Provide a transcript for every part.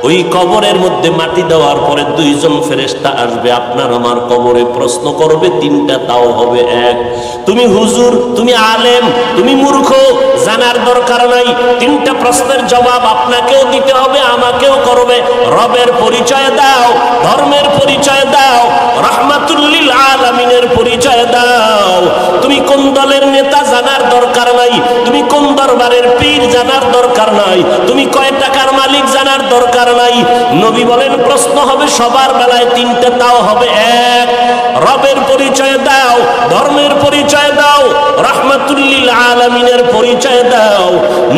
ওই কবরের মধ্যে মাটি দেওয়ার পরে দুইজন ফেরেশতা আসবে, আপনার আমার কবরে প্রশ্ন করবে তিনটা, তাও হবে এক। তুমি হুজুর, তুমি আলেম, তুমি মূর্খ, জানার দরকার নাই। তিনটা প্রশ্নের জবাব আপনাকেও দিতে হবে, আমাকেও করবে। রবের পরিচয় দাও, ধর্মের পরিচয় দাও, রাহমাতুল লিল আলামিনের পরিচয় দাও। তুমি কোন দলের নেতা জানার দরকার নাই, তুমি কোন দরবারের পীর জানার দরকার নাই, তুমি কয় টাকার মালিক জানার দরকার নাই। নবী বলেন প্রশ্ন হবে সবার বেলায় তিনটে, তাও হবে এক। রবের পরিচয় দাও, ধর্মের পরিচয় দাও, রাহমাতুল লিল আলামিনের পরিচয় দাও।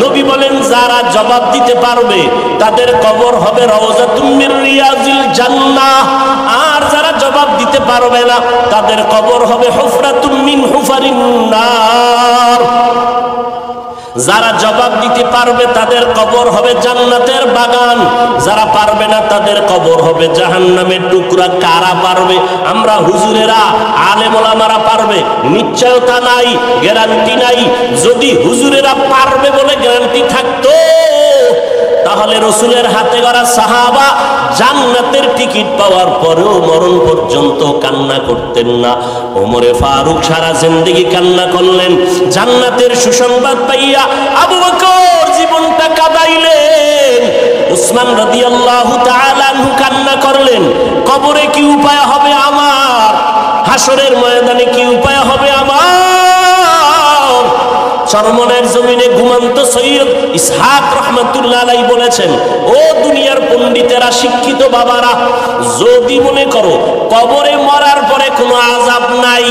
নবী বলেন যারা জবাব দিতে পারবে তাদের কবর হবে রাউযাতুম মির রিয়াজিল জান্নাহ, আর যারা জবাব দিতে পারবে না তাদের কবর হবে হুফরাতুম মিন হুফারিন নার। যারা জবাব দিতে পারবে তাদের কবর হবে জান্নাতের বাগান, যারা পারবে না তাদের কবর হবে জাহান্নামের টুকরা। কারা পারবে? আমরা হুজুরেরা, আলেম ওলামারা পারবে? নিশ্চয়তা নাই, গ্যারান্টি নাই। যদি হুজুরেরা পারবে বলে গ্যারান্টি থাকতো তাহলে রসুলের হাতে গড়া সাহাবা জান্নাতের টিকিট পাওয়ার পরেও মরণ পর্যন্ত কান্না করতেন না। ওমরে ফারুক সারা জিন্দেগি কান্না করলেন, জান্নাতের সুসংবাদ পাইয়া আবু বকর জীবনটা কাঁদাইলেন, উসমান রাদিয়াল্লাহু তাআলা আনহু কান্না করলেন। কবরে কি উপায় হবে আমার, হাসরের ময়দানে কি উপায় হবে আমার। চরমনের জমিনে ঘুমন্ত সৈয়দ ইসহাক রাহমাতুল্লাহ আলাইহি বলেছেন, ও দুনিয়ার পণ্ডিতেরা, শিক্ষিত বাবারা, যদি মনে করো কবরে মরার পরে কোনো আযাব নাই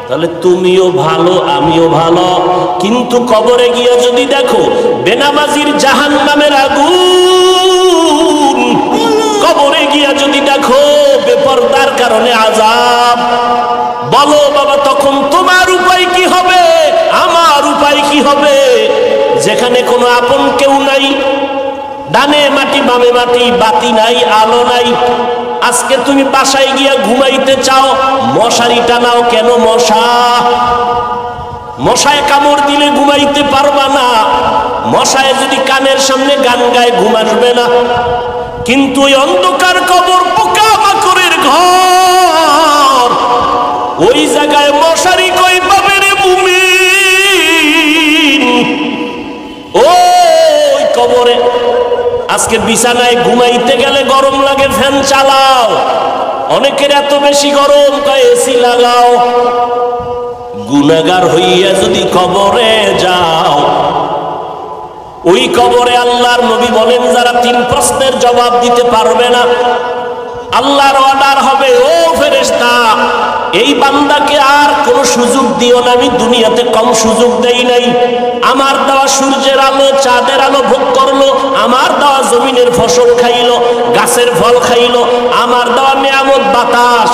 তাহলে তুমিও ভালো আমিও ভালো, কিন্তু কবরে গিয়ে যদি দেখো বেনামাজির জাহান্নামের আগুন, কবরে গিয়া যদি দেখো বেপরদার কারণে আযাব, বলো বাবা তখন তোমার উপায় কি হবে, আমার উপায় কি হবে। যেখানে কোনো আপন কেউ নাই, ডানে মাটি বামে মাটি, বাতি নাই, আলো নাই। আজকে তুমি বাসায় গিয়া ঘুমাইতে চাও, মশারি টানাও কেন, মশায় কামড় দিলে ঘুমাইতে পারবা না। মশায় যদি কানের সামনে গান গায় ঘুম আসবে না। কিন্তু ওই অন্ধকার কবর, পোকা মাকড়ের ঘর, ওই জায়গায় মশারি কই পাবে রে মুমিন। ওই কবরে আজকে বিছানায় ঘুমাইতে গেলে গরম লাগে, ফ্যান চালাও। অনেকের এত বেশি গরম, কয় এসি লাগাও। গুনাহগার হইয়া যদি কবরে যাও, ওই কবরে আল্লাহর নবী বলেন যারা তিন প্রশ্নের জবাব দিতে পারবে না, আল্লাহর অর্ডার হবে, ও ফেরেশতা এই বান্দাকে আর কোনো সুযোগ দিও না, আমি দুনিয়াতে কম সুযোগ দেই নাই। আমার দেওয়া সূর্যের আলো, চাঁদের আলো ভোগ করলো, আমার দেওয়া জমিনের ফসল খাইলো, গাছের ফল খাইলো, আমার দেওয়া নিয়ামত বাতাস,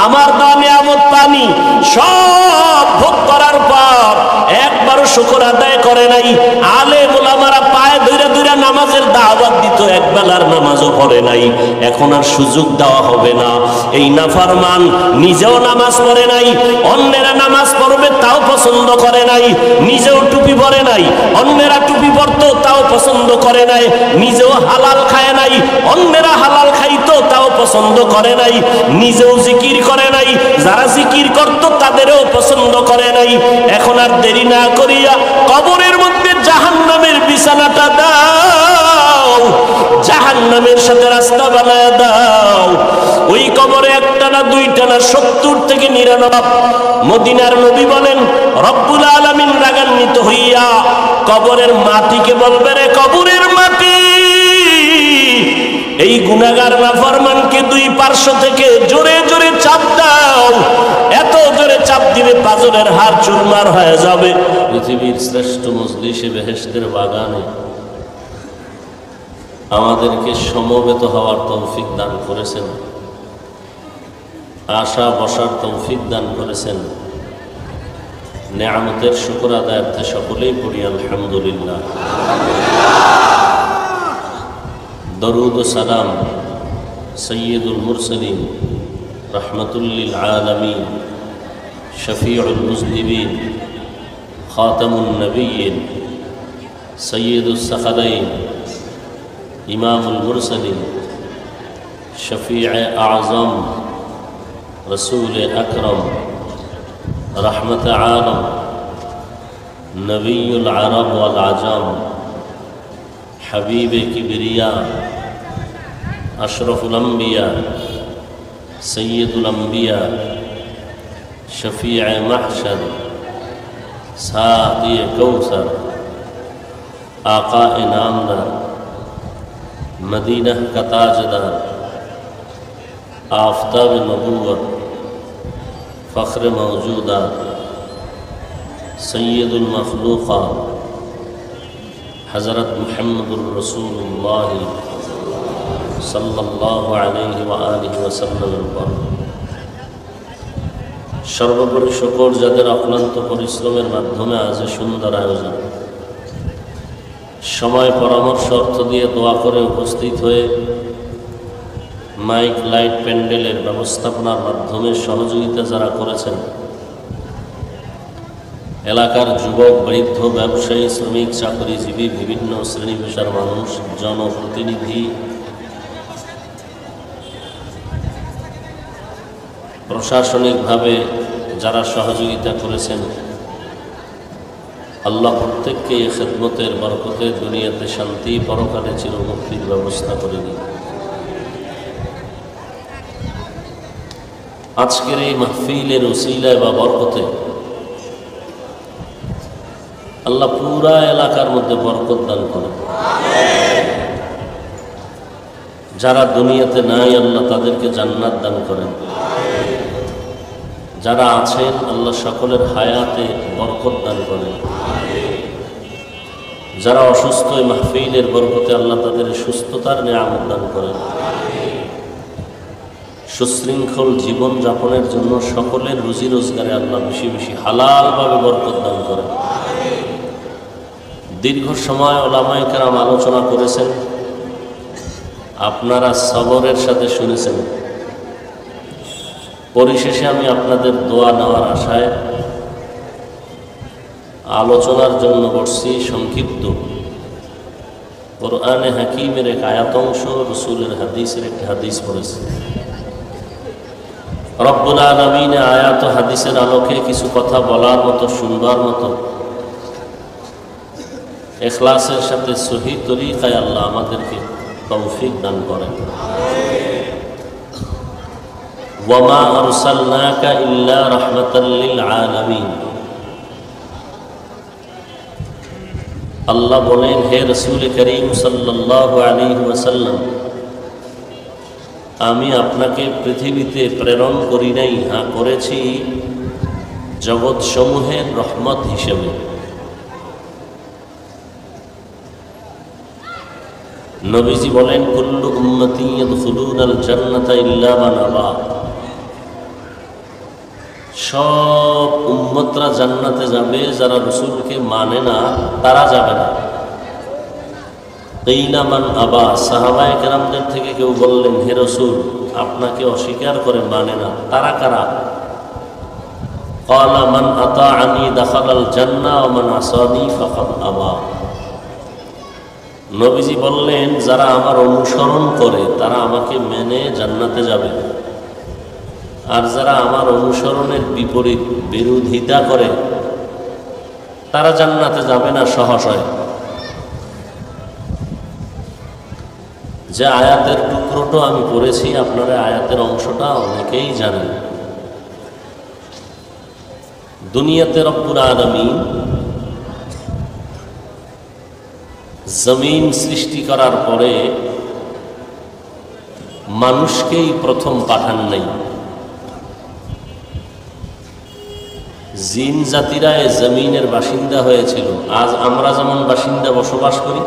আমার দেওয়া নিয়ামত পানি, সব ভোগ করার পর একবারও শুকর আদায় করে নাই। আলেম ওলামারা পায়ে ধরে ধরে নামাজের দাওয়াত দিত, একবেলার নামাজও পড়ে নাই। এখন আর সুযোগ দেওয়া হবে না। এই নাফরমান নিজেও নামাজ পড়ে নাই, অন্যেরা নামাজ পড়বে তাও পছন্দ করে নাই, নিজেও টুপি পরে নাই, অন্যেরা টুপি পরতো তাও পছন্দ করে নাই, নিজেও হালাল খায় নাই, অন্যেরা হালাল খাইতো তাও পছন্দ করে নাই, নিজেও জিকির করে নাই, যারা জিকির করতো তাদেরও পছন্দ করে নাই। এখন আর দেরি না করিয়া কবরের মধ্যে জাহান্নামের বিছানাটা দাও, জাহান্নামের সাথে রাস্তা বানায় দাও। ওই কবরে একটা না দুইটা না 70 থেকে 99। মদিনার নবী বলেন রব্বুল আলামিন রাগান্বিত হইয়া কবরের মাটিকে বলবে, রে কবরের মাটি, এই গুনাহগার নাফরমানকে দুই পার্শ্ব থেকে জোরে জোরে চাপ দাও। এত জোরে চাপ দিবে পাজরের হাড় চুরমার হয়ে যাবে। পৃথিবীর শ্রেষ্ঠ মজলিসে বেহেশতের বাগানে আমাদেরকে সমবেত হওয়ার তৌফিক দান করেছেন, আশা বসার তৌফিক দান করেছেন। নেয়ামতের শুকর আদায়ার্থে সকলেই পড়ি আলহামদুলিল্লাহ। দরুদ ও সালাম সৈয়দুল মুরসালিন, রহমতুল লিল আলামিন, শফিউল মুজনিবিন, খাতামুন নবিয়্যিন, সৈয়দুস সাকালাইন ইমামুল মুরসালিন, শফিয়ে আজম, রসুল আকরম, রহমত আলম, নবীউল আরব ওয়াল আজম, হাবিবে কিবরিয়া, আশরফুল আম্বিয়া, সৈয়দুল আম্বিয়া, শফিয়ে মাহশর, সাকিয়ে কৌসর, आका नामदार, मदीना का ताजदार, आफ्ताब नबूवत, फ़ख्र मौजूदा, सैयदुल मखलूक़ात, हज़रत मुहम्मदुर रसूलुल्लाह सल्लल्लाहु अलैहि व आलिहि वसल्लम पर সর্বোপরি শুকর যাদের অক্লান্ত পরিশ্রমের মাধ্যমে আজ সুন্দর আয়োজন, সময় পরামর্শ অর্থ দিয়ে দোয়া করে উপস্থিত হয়ে মাইক লাইট প্যান্ডেলের ব্যবস্থাপনার মাধ্যমে সহযোগিতা যারা করেছেন, এলাকার যুবক, বৃদ্ধ, ব্যবসায়ী, শ্রমিক, চাকরিজীবী, বিভিন্ন শ্রেণী পেশার মানুষ, জনপ্রতিনিধি, প্রশাসনিকভাবে যারা সহযোগিতা করেছেন, আল্লাহ প্রত্যেককে এই খেদমতের বরকতে দুনিয়াতে শান্তি, পরকালে চিরমুক্তির ব্যবস্থা করে দিন। আজকের এই মাহফিলের উসিলায় বা বরকতে আল্লাহ পুরা এলাকার মধ্যে বরকত দান করেন। যারা দুনিয়াতে নাই আল্লাহ তাদেরকে জান্নাত দান করেন। যারা আছেন আল্লাহ সকলের হায়াতে বরকত দান করেন। যারা অসুস্থ এই মাহফিলের বরকতে আল্লাহ তাদের সুস্থতার নিয়ামত দান করেন। সুশৃঙ্খল জীবন যাপনের জন্য সকলের রুজি রোজগারে আল্লাহ বেশি বেশি হালালভাবে বরকত দান করেন। দীর্ঘ সময় ওলামায়ে কেরাম আলোচনা করেছেন, আপনারা সবরের সাথে শুনেছেন। পরিশেষে আমি আপনাদের দোয়া নেওয়ার আশায় আলোচনার জন্য বসছি। সংক্ষিপ্ত কোরআনে হাকিমের এক আয়াত অংশ, রসুলের হাদিসের একটি হাদিস পড়েছি। রব্বুল আলামিন আয়াত ও হাদিসের আলোকে কিছু কথা বলার মতো, শুনবার মতো ইখলাসের সাথে সহি তরিকায় আল্লাহ আমাদেরকে তৌফিক দান করেন। ওয়ামা আরসালনাকা ইল্লা রাহমাতাল লিল আলামিন। আল্লাহ বলেন, হে রাসূল করিম সাল্লাল্লাহু আলাইহি ওয়াসাল্লাম, আমি আপনাকে পৃথিবীতে প্রেরণ করি নাই, হ্যাঁ করেছি জগৎ সমূহের রহমত হিসেবে। নবীজি বলেন, কুল্লু উম্মতি ইয়াদখুলুনাল জান্নাতা ইল্লা মান আবা। সব উম্মতরা জান্নাতে যাবে, যারা রাসূলকে মানে না তারা যাবে না। কিলা মান আবা, সাহাবায়ে কেরামদের থেকে কেউ বললেন, হে রাসূল, আপনাকে অস্বীকার করে মানে না, তারা কারা? ক্বালা মান আতাআনি দাখালাল জান্নাহ ওয়া মান আসানি ফাকাদ আবা। নবীজি বললেন, যারা আমার অনুসরণ করে তারা আমাকে মেনে জান্নাতে যাবে, আর যারা আমার অনুসরণের বিপরীত বিরোধিতা করে তারা জান্নাতে যাবে না সহসায়। যে আয়াতের টুকরোটা আমি পড়েছি, আপনারা আয়াতের অংশটা অনেকেই জানেন। দুনিয়াতে রব্বুল আলামিন জমিন সৃষ্টি করার পরে মানুষকেই প্রথম পাঠান নাই। জিন জাতিরা এ জমিনের বাসিন্দা হয়েছিল। আজ আমরা যেমন বাসিন্দা বসবাস করি,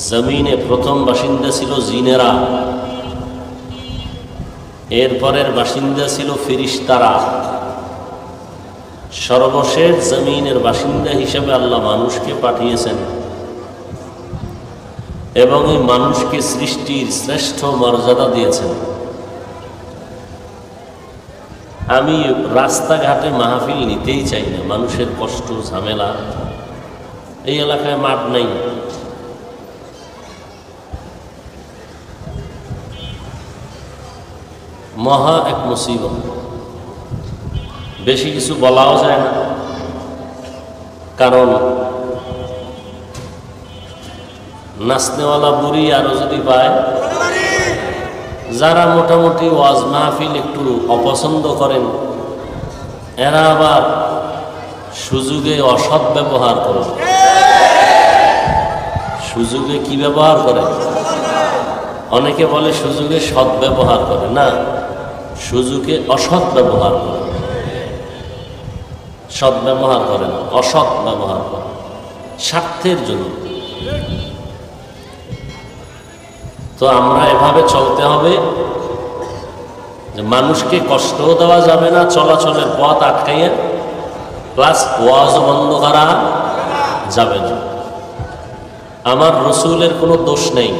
জমিনে প্রথম বাসিন্দা ছিল জিনেরা, এরপরের বাসিন্দা ছিল ফেরেশতারা, সর্বশেষ জমিনের বাসিন্দা হিসেবে আল্লাহ মানুষকে পাঠিয়েছেন এবং এই মানুষকে সৃষ্টির শ্রেষ্ঠ মর্যাদা দিয়েছেন। আমি রাস্তাঘাটে মাহফিল নিতেই চাই না, মানুষের কষ্ট ঝামেলা। এই এলাকায় মাঠ নাই, মহা এক মুসিবত। বেশি কিছু বলাও যায় না, কারণ নাচনেওয়ালা বুড়ি আরো যদি পায়, যারা মোটামুটি ওয়াজ মাহফিল একটু অপছন্দ করেন, এরা আবার সুযোগে অসৎ ব্যবহার করে। সুযোগে কি ব্যবহার করে? অনেকে বলে সুযোগে সৎ ব্যবহার করে, না, সুযোগে অসৎ ব্যবহার করে। সৎ ব্যবহার করে না, অসৎ ব্যবহার করে, স্বার্থের জন্য। তো আমরা এভাবে চলতে হবে যে মানুষকে কষ্টও দেওয়া যাবে না, চলাচলের পথ আটকাইয়া, প্লাস ওয়াজ বন্ধ করা যাবে না। আমার রসুলের কোনো দোষ নেই।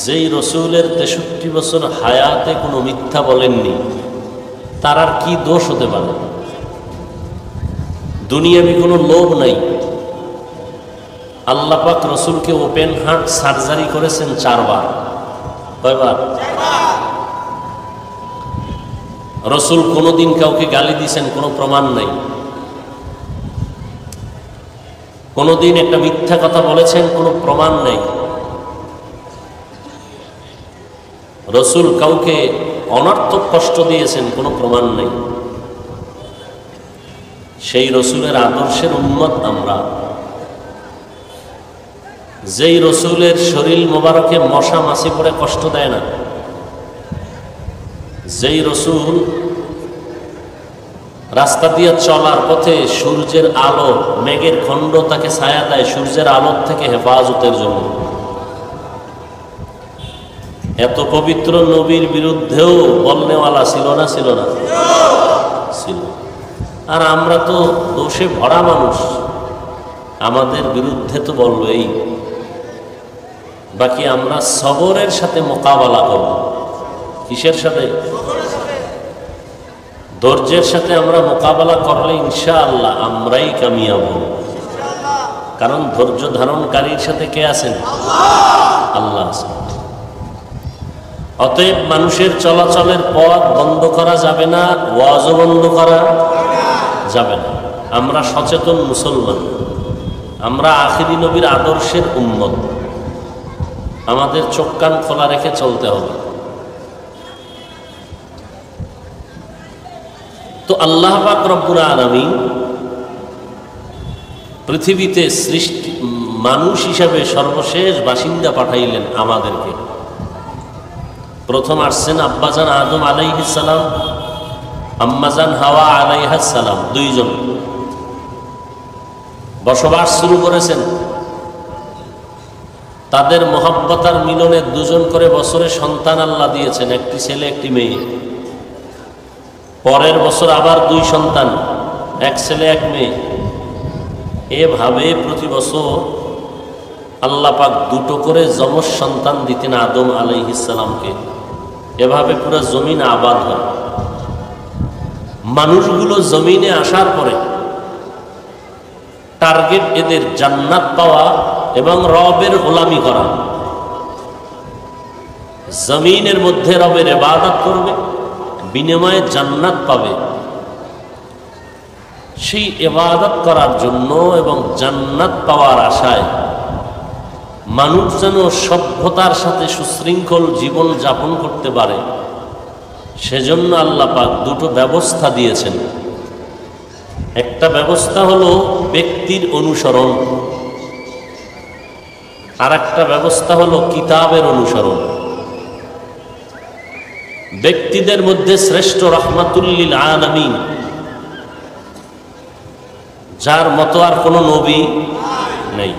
যেই রসুলের 63 বছর হায়াতে কোনো মিথ্যা বলেননি, তার আর কি দোষ হতে পারে? দুনিয়াবি কোনো লোভ নাই। আল্লাহ পাক রসুলকে ওপেন হার্ট সার্জারি করেছেন 4 বার। কয়বার? রসুল কোনোদিন কাউকে গালি দিয়েছেন কোনো প্রমাণ নাই। কোনোদিন একটা মিথ্যা কথা বলেছেন কোনো প্রমাণ নেই। রসুল কাউকে অনর্থক কষ্ট দিয়েছেন কোনো প্রমাণ নেই। সেই রসুলের আদর্শের উম্মত আমরা। যেই রসুলের শরীর মোবারকে মশা মাছি পড়ে কষ্ট দেয় না, যেই রসুল রাস্তা দিয়ে চলার পথে সূর্যের আলো, মেঘের খণ্ড তাকে ছায়া দেয় সূর্যের আলোর থেকে হেফাজতের জন্য, এত পবিত্র নবীর বিরুদ্ধেও বলনেওয়ালা ছিল না? ছিল না? ছিল। আর আমরা তো দোষে ভরা মানুষ, আমাদের বিরুদ্ধে তো বলবেই। বাকি আমরা সবরের সাথে মোকাবেলা করব। কিসের সাথে? ধৈর্যের সাথে আমরা মোকাবেলা করলে ইনশাআল্লাহ আমরাই কামিয়াব। কারণ ধৈর্য ধারণকারীর সাথে কে আছেন? আল্লাহ আছেন। অতএব মানুষের চলাচলের পথ বন্ধ করা যাবে না, ওয়াজও বন্ধ করা যাবে না। আমরা সচেতন মুসলমান, আমরা আখিরি নবীর আদর্শের উম্মত। আমাদের চোখ কান খোলা রেখে চলতে হবে। তো আল্লাহ পাক রব্বুল আলামিন পৃথিবীতে সৃষ্টি মানুষ হিসাবে সর্বশেষ বাসিন্দা পাঠাইলেন আমাদেরকে। প্রথম আসছেন আব্বাজান আদম আলাইহিস সালাম, আম্মাজান হাওয়া আলাইহাস সালাম, 2 জন বসবাস শুরু করেছেন। তাদের মহব্বতার মিলনে 2 জন করে বছরে সন্তান আল্লাহ দিয়েছেন, একটি ছেলে একটি মেয়ে। পরের বছর আবার 2 সন্তান, 1 ছেলে 1 মেয়ে। এভাবে প্রতি বছর আল্লাহ পাক 2টো করে যমজ সন্তান দিতেন আদম আলাইহিস সালামকে। এভাবে পুরো জমিন আবাদ হয়। মানুষগুলো জমিনে আসার পরে টার্গেট এদের জান্নাত পাওয়া এবং রবের গোলামি করা। জমিনের মধ্যে রবের ইবাদত করবে, বিনিময়ে জান্নাত পাবে। সেই ইবাদত করার জন্য এবং জান্নাত পাওয়ার আশায় মানুষ যেন সভ্যতার সাথে সুশৃঙ্খল জীবন যাপন করতে পারে, সেজন্য আল্লাহ পাক 2টো ব্যবস্থা দিয়েছেন। একটা ব্যবস্থা হলো ব্যক্তির অনুসরণ, আর একটা ব্যবস্থা হলো কিতাবের অনুসরণ। ব্যক্তিদের মধ্যে শ্রেষ্ঠ রাহমাতুল লিল আলামিন, যার মতো আর কোনো নবী নেই।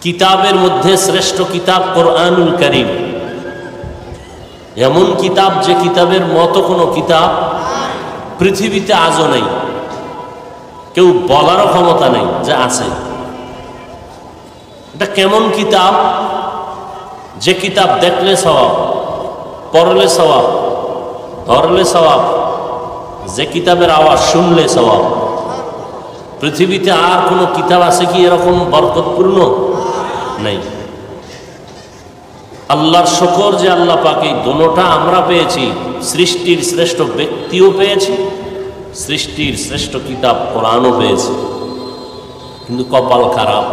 কিতাবের মধ্যে শ্রেষ্ঠ কিতাব কোরআনুল কারীম, এমন কিতাব যে কিতাবের মতো কোনো কিতাব পৃথিবীতে আজও নেই, কেউ বলারও ক্ষমতা নেই যে আছে। এটা কেমন কিতাব? যে কিতাব দেখলে সওয়াব, পড়লে সওয়াব, ধরলে সওয়াব, যে কিতাবের আওয়াজ শুনলে সওয়াব। পৃথিবীতে আর কোনো কিতাব আছে কি এরকম বরকতপূর্ণ? নেই। আল্লাহর শুকর যে আল্লাহ পাক এই দোনোটা আমরা পেয়েছি, সৃষ্টির শ্রেষ্ঠ ব্যক্তিও পেয়েছি, সৃষ্টির শ্রেষ্ঠ কিতাব কোরআনও পেয়েছি। কিন্তু কপাল খারাপ,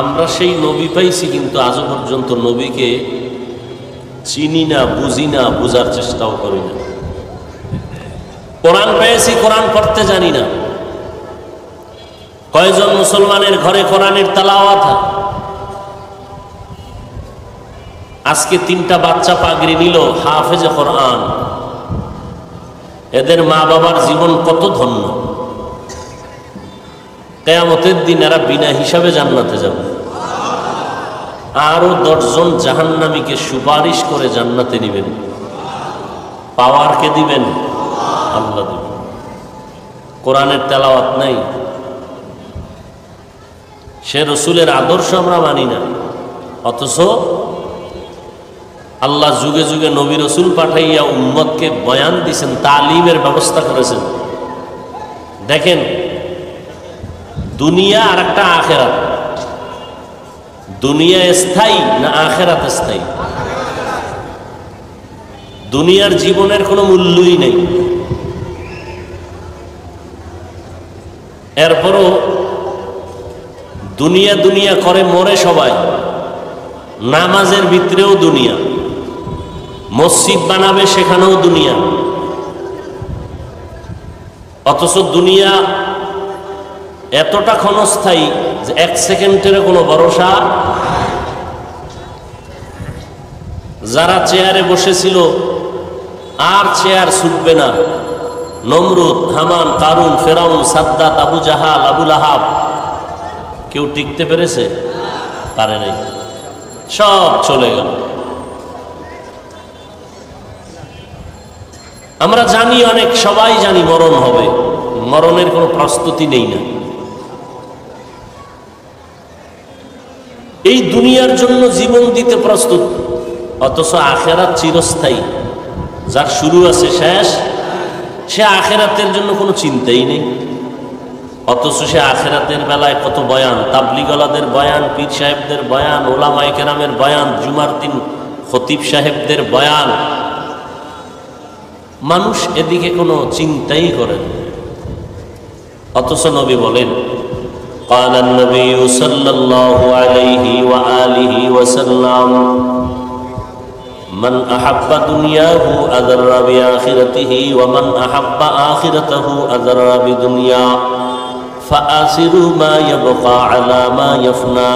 আমরা সেই নবী পাইছি কিন্তু আজও পর্যন্ত নবীকে চিনি না, বুঝি না, বুঝার চেষ্টাও করি না। কোরআন পেয়েছি, কোরআন পড়তে জানি না। কয়জন মুসলমানের ঘরে কোরআনের তেলাওয়াত? আজকে 3টা বাচ্চা পাগড়ি নিল, হাফেজে কোরআন। এদের মা বাবার জীবন কত ধন্য। কিয়ামতের দিন এরা বিনা হিসাবে জান্নাতে যাবে। আরো 10 জন জাহান্নামীকে সুপারিশ করে জান্নাতে নিবেন। পাওয়ার কে দিবেন? আল্লাহ দিবেন। কোরআনের তেলাওয়াত নাই, সে রসুলের আদর্শ আমরা মানি না, অথচ আল্লাহ যুগে যুগে নবী রসুল পাঠাইয়া উম্মতকে বয়ান দিয়েছেন, তালিমের ব্যবস্থা করেছেন। দেখেন, দুনিয়া আর একটা আখেরাত, দুনিয়া স্থায়ী না আখেরাত স্থায়ী? দুনিয়ার জীবনের কোনো মূল্যই নেই। এরপরও দুনিয়া দুনিয়া করে মরে সবাই। নামাজের ভিতরেও দুনিয়া, মসজিদ বানাবে সেখানেও দুনিয়া, অথচ দুনিয়া এতটা ক্ষণস্থায়ী যে 1 সেকেন্ডের কোনো ভরসা। যারা চেয়ারে বসেছিল আর চেয়ার ছুটবে না, নমরুদ, হামান, কারুন, ফেরাউন, সাদ্দাত, আবু জাহাল, আবুল আহাব, কেউ টিকতে পেরেছে? পারে নাই, সব চলে গেল। আমরা জানি অনেক, সবাই জানি মরণ হবে, মরণের কোনো প্রস্তুতি নেই না। এই দুনিয়ার জন্য জীবন দিতে প্রস্তুত, অথচ আখেরাত চিরস্থায়ী। যার শুরু আছে শেষ, সে আখেরাতের জন্য কোনো চিন্তাই নেই। অথচ সে আখেরাতের বেলায় কত বয়ান, তাবলিগলাদের বয়ান, পীর সাহেবদের বয়ান, ওলামায়ে কেরামের বয়ান, জুমার দিন খতিব সাহেবদের বয়ান, মানুষ এদিকে কোনো চিন্তাই করে না। অথচ নবী বলেন, قال النبي صلى الله عليه وآله وسلم من أحب دنياه أذر بآخرته ومن أحب آخرته أذر بدنيا فآثروا ما يبقى على ما يفنى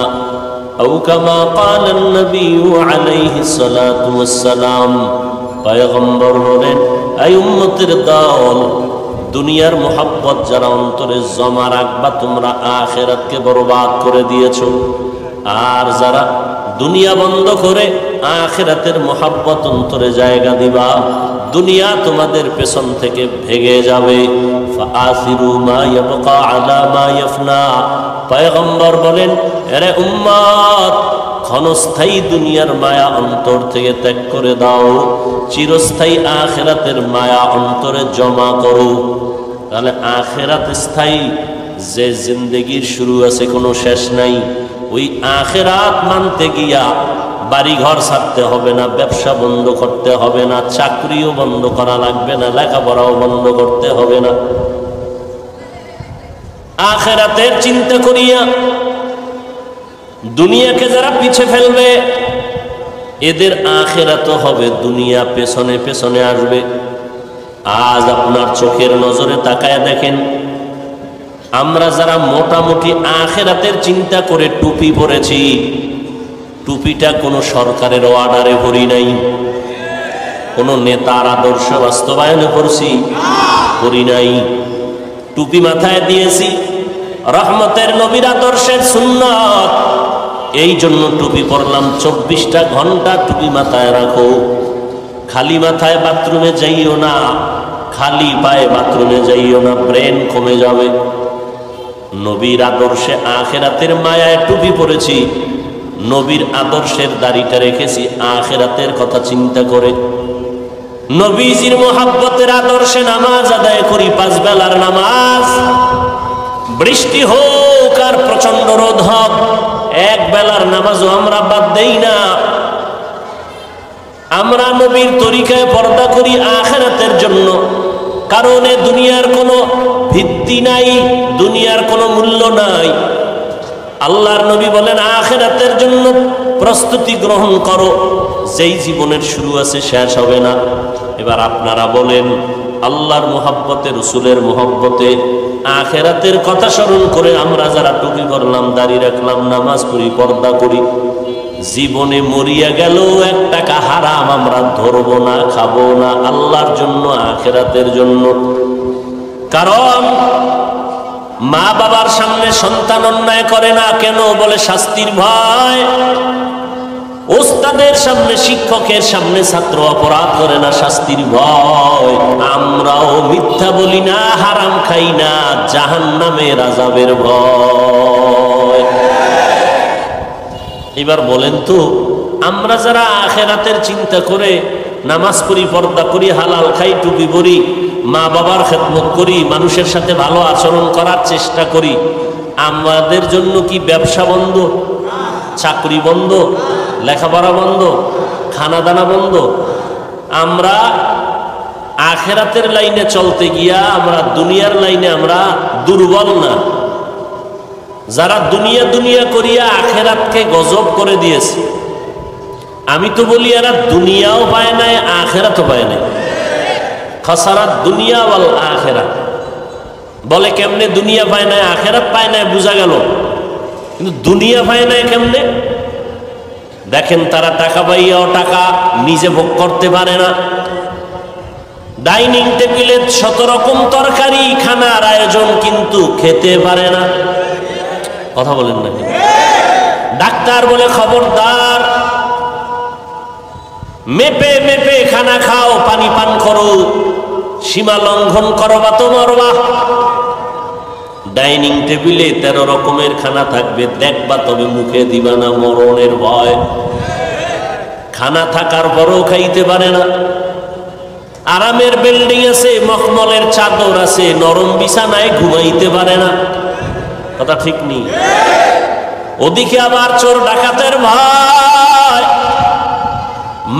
أو كما قال النبي عليه الصلاة والسلام। পয়গম্বর বলেন, এই উম্মতের দল, দুনিয়ার মোহাব্বত যারা অন্তরে জমা রাখবা তোমরা আখিরাতকে বরবাদ করে দিয়েছো। আর যারা দুনিয়া বন্ধ করে আখিরাতের মোহাব্বত অন্তরে জায়গা দিবা, দুনিয়া তোমাদের পেছন থেকে ভেঙে যাবে। ফাআসিরু মা ইয়াবকা আলা মা ইয়াফনা। পয়গম্বর বলেন, আরে উম্মত, ক্ষণস্থায়ী দুনিয়ার মায়া অন্তর থেকে ত্যাগ করে দাও, চিরস্থায়ী আখিরাতের মায়া অন্তরে জমা করো। তাহলে আখিরাত স্থায়ী, যে জিন্দেগির শুরু আছে কোনো শেষ নাই। ওই আখিরাত মানতে গিয়া বাড়ি ঘর ছাড়তে হবে না, ব্যবসা বন্ধ করতে হবে না, চাকরিও বন্ধ করা লাগবে না, লেখাপড়াও বন্ধ করতে হবে না। আখিরাতের চিন্তা করিয়া দুনিয়াকে যারা পিছে ফেলবে, এদের আখিরাত হবে দুনিয়া পেছনে পেছনে আসবে। আজ আপনার চোখের নজরে তাকায় দেখেন, আমরা যারা মোটামুটি আখিরাতের চিন্তা করে টুপি পরেছি, টুপিটা কোনো সরকারের অর্ডারে ভরি নাই, কোনো নেতার আদর্শ বাস্তবায়নে করছি, করি নাই। টুপি মাথায় দিয়েছি রহমতের নবীর আদর্শের সুন্নাত, এই জন্য টুপি পরলাম। 24টা ঘন্টা টুপি মাথায় রাখো। খালি মাথায় বাথরুমে যাইও না, খালি পায়ে বাথরুমে যাইও না, ব্রেন কমে যাবে। নবীর আদর্শে আখিরাতের মায়ায় টুপি পরেছি, নবীর আদর্শের দাড়িটা রেখেছি আখিরাতের কথা চিন্তা করে। নবীজির মোহাব্বতের আদর্শে নামাজ আদায় করি, 5 বেলার নামাজ। বৃষ্টি হোক আর প্রচন্ড রোদ হোক, 1 বেলার নামাজও আমরা বাদ দেই না। আমরা নবীর তরিকায় পর্দা করি আখিরাতের জন্য, কারণ এ দুনিয়ার কোনো ভিত্তি নাই, দুনিয়ার কোনো মূল্য নাই। আল্লাহর নবী বলেন আখিরাতের জন্য প্রস্তুতি গ্রহণ করো, যেই জীবনের শুরু আছে শেষ হবে না। এবার আপনারা বলেন, আল্লাহর মোহাব্বতে, রসুলের মোহাব্বতে, আখিরাতের কথা স্মরণ করে আমরা যারা টুপি করলাম, দাড়ি রাখলাম, নামাজ পড়ি, পর্দা করি, জীবনে মরিয়া গেল 1 টাকা হারাম আমরা ধরবো না, খাবো না, আল্লাহর জন্য, আখিরাতের জন্য। কারণ মা বাবার সামনে সন্তান অন্যায় করে না কেন? বলে শাস্তির ভয়। ওস্তাদের সামনে, শিক্ষকের সামনে ছাত্র অপরাধ করে না, শাস্তির ভয়। আমরাও মিথ্যা বলি না, হারাম খাই না, জাহান্নামের আযাবের ভয়। এবার বলেন তো, আমরা যারা আখিরাতের চিন্তা করে নামাজ পড়ি, পর্দা করি, হালাল খাই, টুপি পরি, মা বাবার খেদমত করি, মানুষের সাথে ভালো আচরণ করার চেষ্টা করি, আমাদের জন্য কি ব্যবসা বন্ধ, চাকরি বন্ধ, লেখাপড়া বন্ধ, খানা দানা বন্ধ? আমরা আখিরাতের লাইনে চলতে গিয়া আমরা দুনিয়ার লাইনে আমরা দুর্বল না? যারা দুনিয়া দুনিয়া করিয়া আখিরাতকে গজব করে দিয়েছে, আমি তো বলি এরা দুনিয়াও পায় নাই, আখিরাতও পায় নাই। খাসারাত দুনিয়া ওয়াল আখিরাত। বলে কেমনে দুনিয়া পায় নাই, আখিরাত পায় নাই, বোঝা গেল, কিন্তু দুনিয়া পায় নাই কেমনে? দেখেন, তারা টাকা পাইয়াও টাকা নিজে ভোগ করতে পারে না। ডাইনিং টেবিলে 100 রকম তরকারি, খানার আয়োজন, কিন্তু খেতে পারে না। কথা বলেন না? ডাক্তার বলে খবরদার, মেপে মেপে খানা খাও, পানি পান করো, সীমা লঙ্ঘন করো বা তো মরবা। ডাইনিং টেবিলে 13 রকমের খানা থাকবে, দেখবা তবে মুখে দিবা না, মরণের ভয়। খানা থাকার পরও খাইতে পারে না। আরামের বিল্ডিং আছে, মখমলের চাদর আছে, নরম বিছানায় ঘুমাইতে পারে না। কথা ঠিক নেই? ওদিকে আবার চোর ডাকাতের ভয়,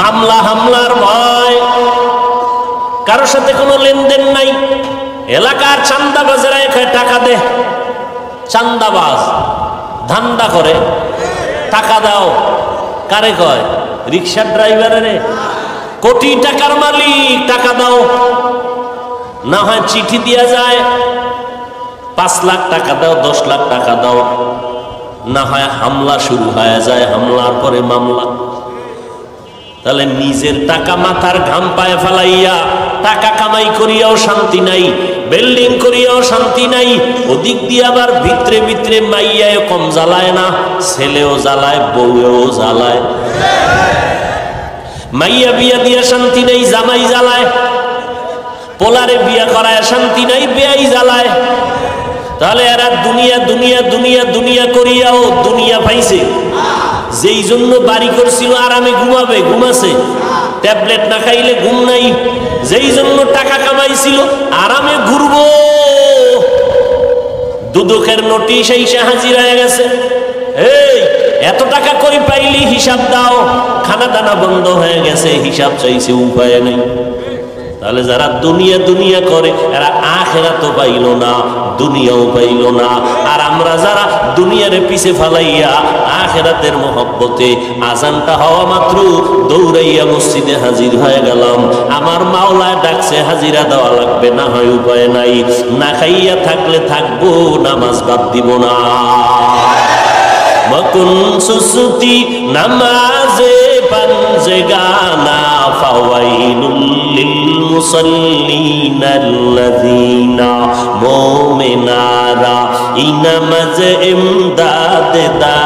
মামলা হামলার ভয়, কারোর সাথে কোনো লেনদেন নাই। এলাকার চান্দাবাজেরা এখানে টাকা দে, চান্দাবাজ ধান্দা করে, টাকা দাও। কারে কয়? রিক্সার ড্রাইভারের। কোটি টাকার মালিক, টাকা দাও। না হয় চিঠি দিয়া যায়, 5 লাখ টাকা দাও, 10 লাখ টাকা দাও। না হয় হামলা শুরু হয়ে যায়, হামলার পরে মামলা। তাহলে নিজের টাকা মাথার ঘাম পায়ে ফেলাইয়া টাকা কামাই করিয়াও শান্তি নাই, বিল্ডিং করিয়াও শান্তি নাই। ওদিক দিয়ে আবার ভিতরে ভিতরে মাইয়াও কম জ্বালায় না, ছেলেও জ্বালায়, বউও জ্বালায়। মাইয়া বিয়া দিয়া শান্তি নাই, জামাই জ্বালায়। পোলারে বিয়া করায় শান্তি নাই, বেয়াই জ্বালায়। তাহলে এরা দুনিয়া দুনিয়া দুনিয়া দুনিয়া করিয়াও দুনিয়া পাইছে। যেই জন্য বাড়ি করছিল আরামে ঘুমাবে, ঘুমাছে। ট্যাবলেট না খাইলে ঘুম নাই। যেই জন্য টাকা কামাইছিল আরামে ঘুরবো, দুদকের নোটিশ এসে হাজির হয়ে গেছে। এই এত টাকা কই পাইলি, হিসাব দাও। খানা দানা বন্ধ হয়ে গেছে, হিসাব চাইছে, উপায় নেই। তাহলে যারা দুনিয়া দুনিয়া করে এরা আখিরাতও পাইল না, দুনিয়াও পাইল না। আর আমরা যারা দুনিয়ারে পিছে ফালাইয়া আখিরাতের মহব্বতে আজানটা হওয়া মাত্র দৌড়াইয়া মসজিদে হাজির হয়ে গেলাম। আমার মাওলায় ডাকছে, হাজিরা দেওয়া লাগবে, না হয় উপায় নাই। না খাইয়া থাকলে থাকবো, নামাজ বাদ দিব না। মকুন সুসুতি নামাজে পাঞ্জেগানা ফাওয়াইলুল লিল মুসাল্লিনাল্লাযীনা মুমিনারা ইনামাজ ইমদাদ দা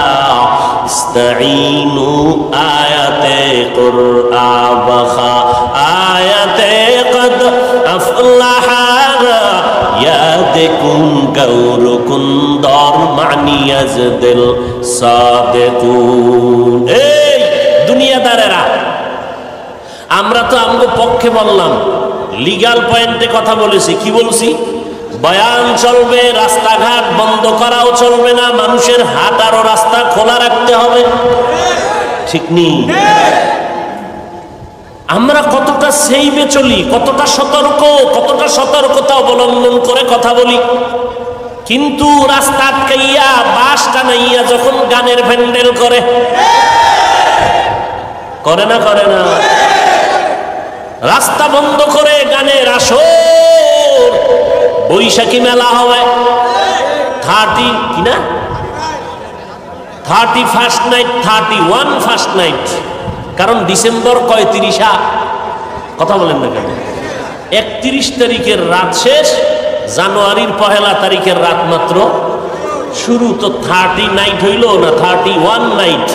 ইস্তাঈনু আয়াতে কুরআন বাখা আয়াতে কদ আফলাহা ইয়াদকুন গাউরকুন দর মানিয়াজ দিল সাদেকুন। এই দুনিয়াদারেরা, আমরা তো আমগো পক্ষে বললাম, লিগ্যাল পয়েন্টে কথা বলেছি। কি বলছি? বয়ান চলবে, রাস্তাঘাট বন্ধ করাও চলবে না, মানুষের হাঁটারও রাস্তা খোলা রাখতে হবে। ঠিক নেই? আমরা কতটা সেইবে চলি, কতটা সতর্কতা অবলম্বন করে কথা বলি। কিন্তু রাস্তা আটকাইয়া বাস টানাইয়া যখন গানের প্যান্ডেল করে না, রাস্তা বন্ধ করে গানের আসর, বৈশাখী মেলা হবে 31 ফার্স্ট নাইট, কারণ ডিসেম্বর কয় 30 কথা বলেন না কেন? 31 তারিখের রাত শেষ, জানুয়ারির 1 তারিখের রাত মাত্র শুরু। তো 30 নাইট হইল না 31 নাইট,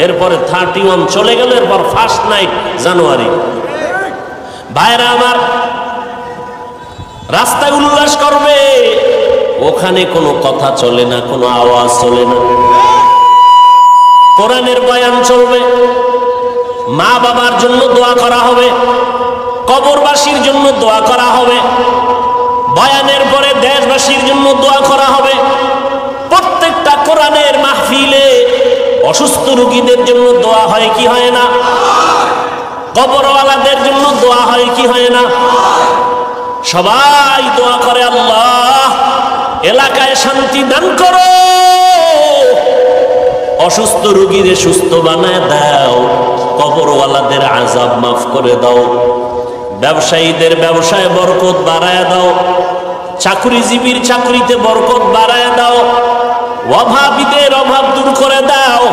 এরপরে 31 চলে গেল, এরপর ফার্স্ট নাইট জানুয়ারি। ভাইরা আমার, রাস্তায় উল্লাস করবে, ওখানে কোনো কথা চলে না, কোনো আওয়াজ চলে না। কোরআনের বয়ান চলবে, মা বাবার জন্য দোয়া করা হবে, কবরবাসীর জন্য দোয়া করা হবে, বয়ানের পরে দেশবাসীর জন্য দোয়া করা হবে। প্রত্যেকটা কোরআনের মাহফিলে অসুস্থ রোগীদের জন্য দোয়া হয় কি হয় না? কবরওয়ালাদের জন্য দোয়া হয় কি হয় না? সবাই দোয়া করে, আল্লাহ এলাকায় শান্তি দান করো, অসুস্থ রোগীদের সুস্থ বানায় দাও, কবরওয়ালাদের আযাব মাফ করে দাও, ব্যবসায়ীদের ব্যবসায় বরকত বাড়ায় দাও, চাকরিজীবীর চাকরিতে বরকত বাড়ায় দাও, অভাবীদের অভাব দূর করে দাও,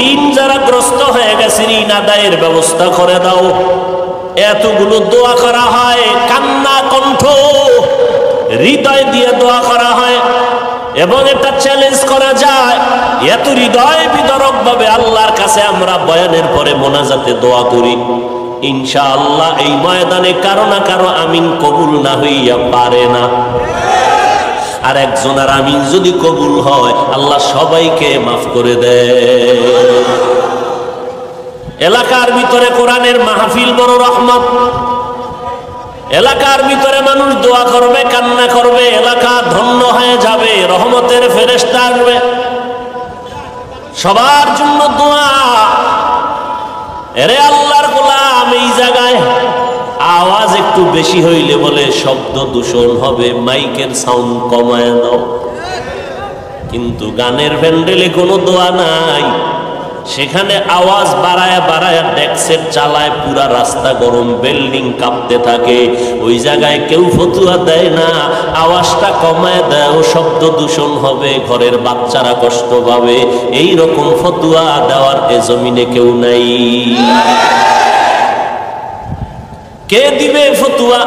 ঋণ যারা গ্রস্ত হয়ে গেছে ঋণ আদায়ের ব্যবস্থা করে দাও। এতগুলো দোয়া করা হয়, কান্না কণ্ঠ হৃদয় দিয়ে দোয়া করা হয়, এবং এটা চ্যালেঞ্জ করা যায়, এত হৃদয় বিদরক ভাবে আল্লাহর কাছে আমরা বয়ানের পরে মোনাজাতে দোয়া করি, ইনশাআল্লাহ এই ময়দানে কারো না কারো আমিন কবুল না হইয়া পারে না। আর একজনের আমিন যদি কবুল হয়, আল্লাহ সবাইকে মাফ করে দেয়। এলাকার ভিতরে কোরআনের মাহফিল বড় রহমত, এলাকার ভিতরে মানুষ দোয়া করবে, কান্না করবে, এলাকা ধন্য হয়ে যাবে, রহমতের ফেরেশতা আসবে, সবার জন্য দোয়া। এরে আল্লাহর গোলাম, এই জায়গায় আওয়াজ একটু বেশি হইলে বলে শব্দ দূষণ হবে, মাইকের সাউন্ড কমায় দাও। কিন্তু গানের প্যান্ডেলে কোনো দোয়া নাই, সেখানে আওয়াজ বাড়ায় বাড়ায় ডেক্সের চালায়, পুরা রাস্তা গরম, বিল্ডিং কাঁপতে থাকে। ওই জায়গায় কেউ ফতুয়া দেয় না, আওয়াজটা কমায় দেয়, শব্দ দূষণ হবে, ঘরের বাচ্চারা কষ্ট পাবে। এই রকম ফতুয়া দেওয়ার এ জমিনে কেউ নাই। কে দিবে ফতুয়া?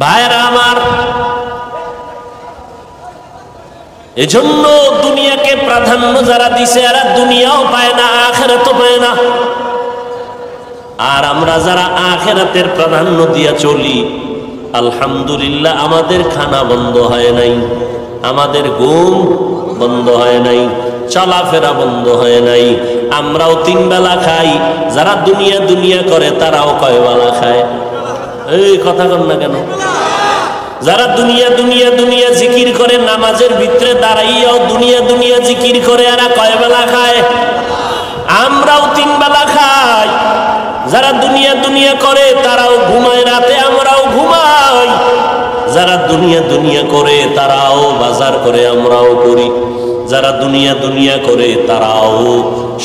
ভাইরা আমার, এজন্য দুনিয়াকে প্রাধান্য যারা দিছে, এরা দুনিয়াও পায় না, আখিরাতও পায় না। আর আমরা যারা আখিরাতের প্রাধান্য দিয়া চলি, আলহামদুলিল্লাহ, আমাদের খানা বন্ধ হয় নাই, আমাদের ঘুম বন্ধ হয় নাই, চলাফেরা বন্ধ হয় নাই। আমরাও 3 বেলা খাই, যারা দুনিয়া দুনিয়া করে তারাও কয় বেলা খায়? এই কথা কন না কেন? যারা দুনিয়া দুনিয়া দুনিয়া জিকির করে, নামাজের ভিতরে দাঁড়াইয়াও দুনিয়া দুনিয়া জিকির করে, এরা কয় বেলা খায়? আমরাও 3 বেলা খাই। যারা দুনিয়া দুনিয়া করে তারাও ঘুমায় রাতে, আমরাও ঘুমাই। যারা দুনিয়া দুনিয়া করে তারাও বাজার করে, আমরাও করি। যারা দুনিয়া দুনিয়া করে তারাও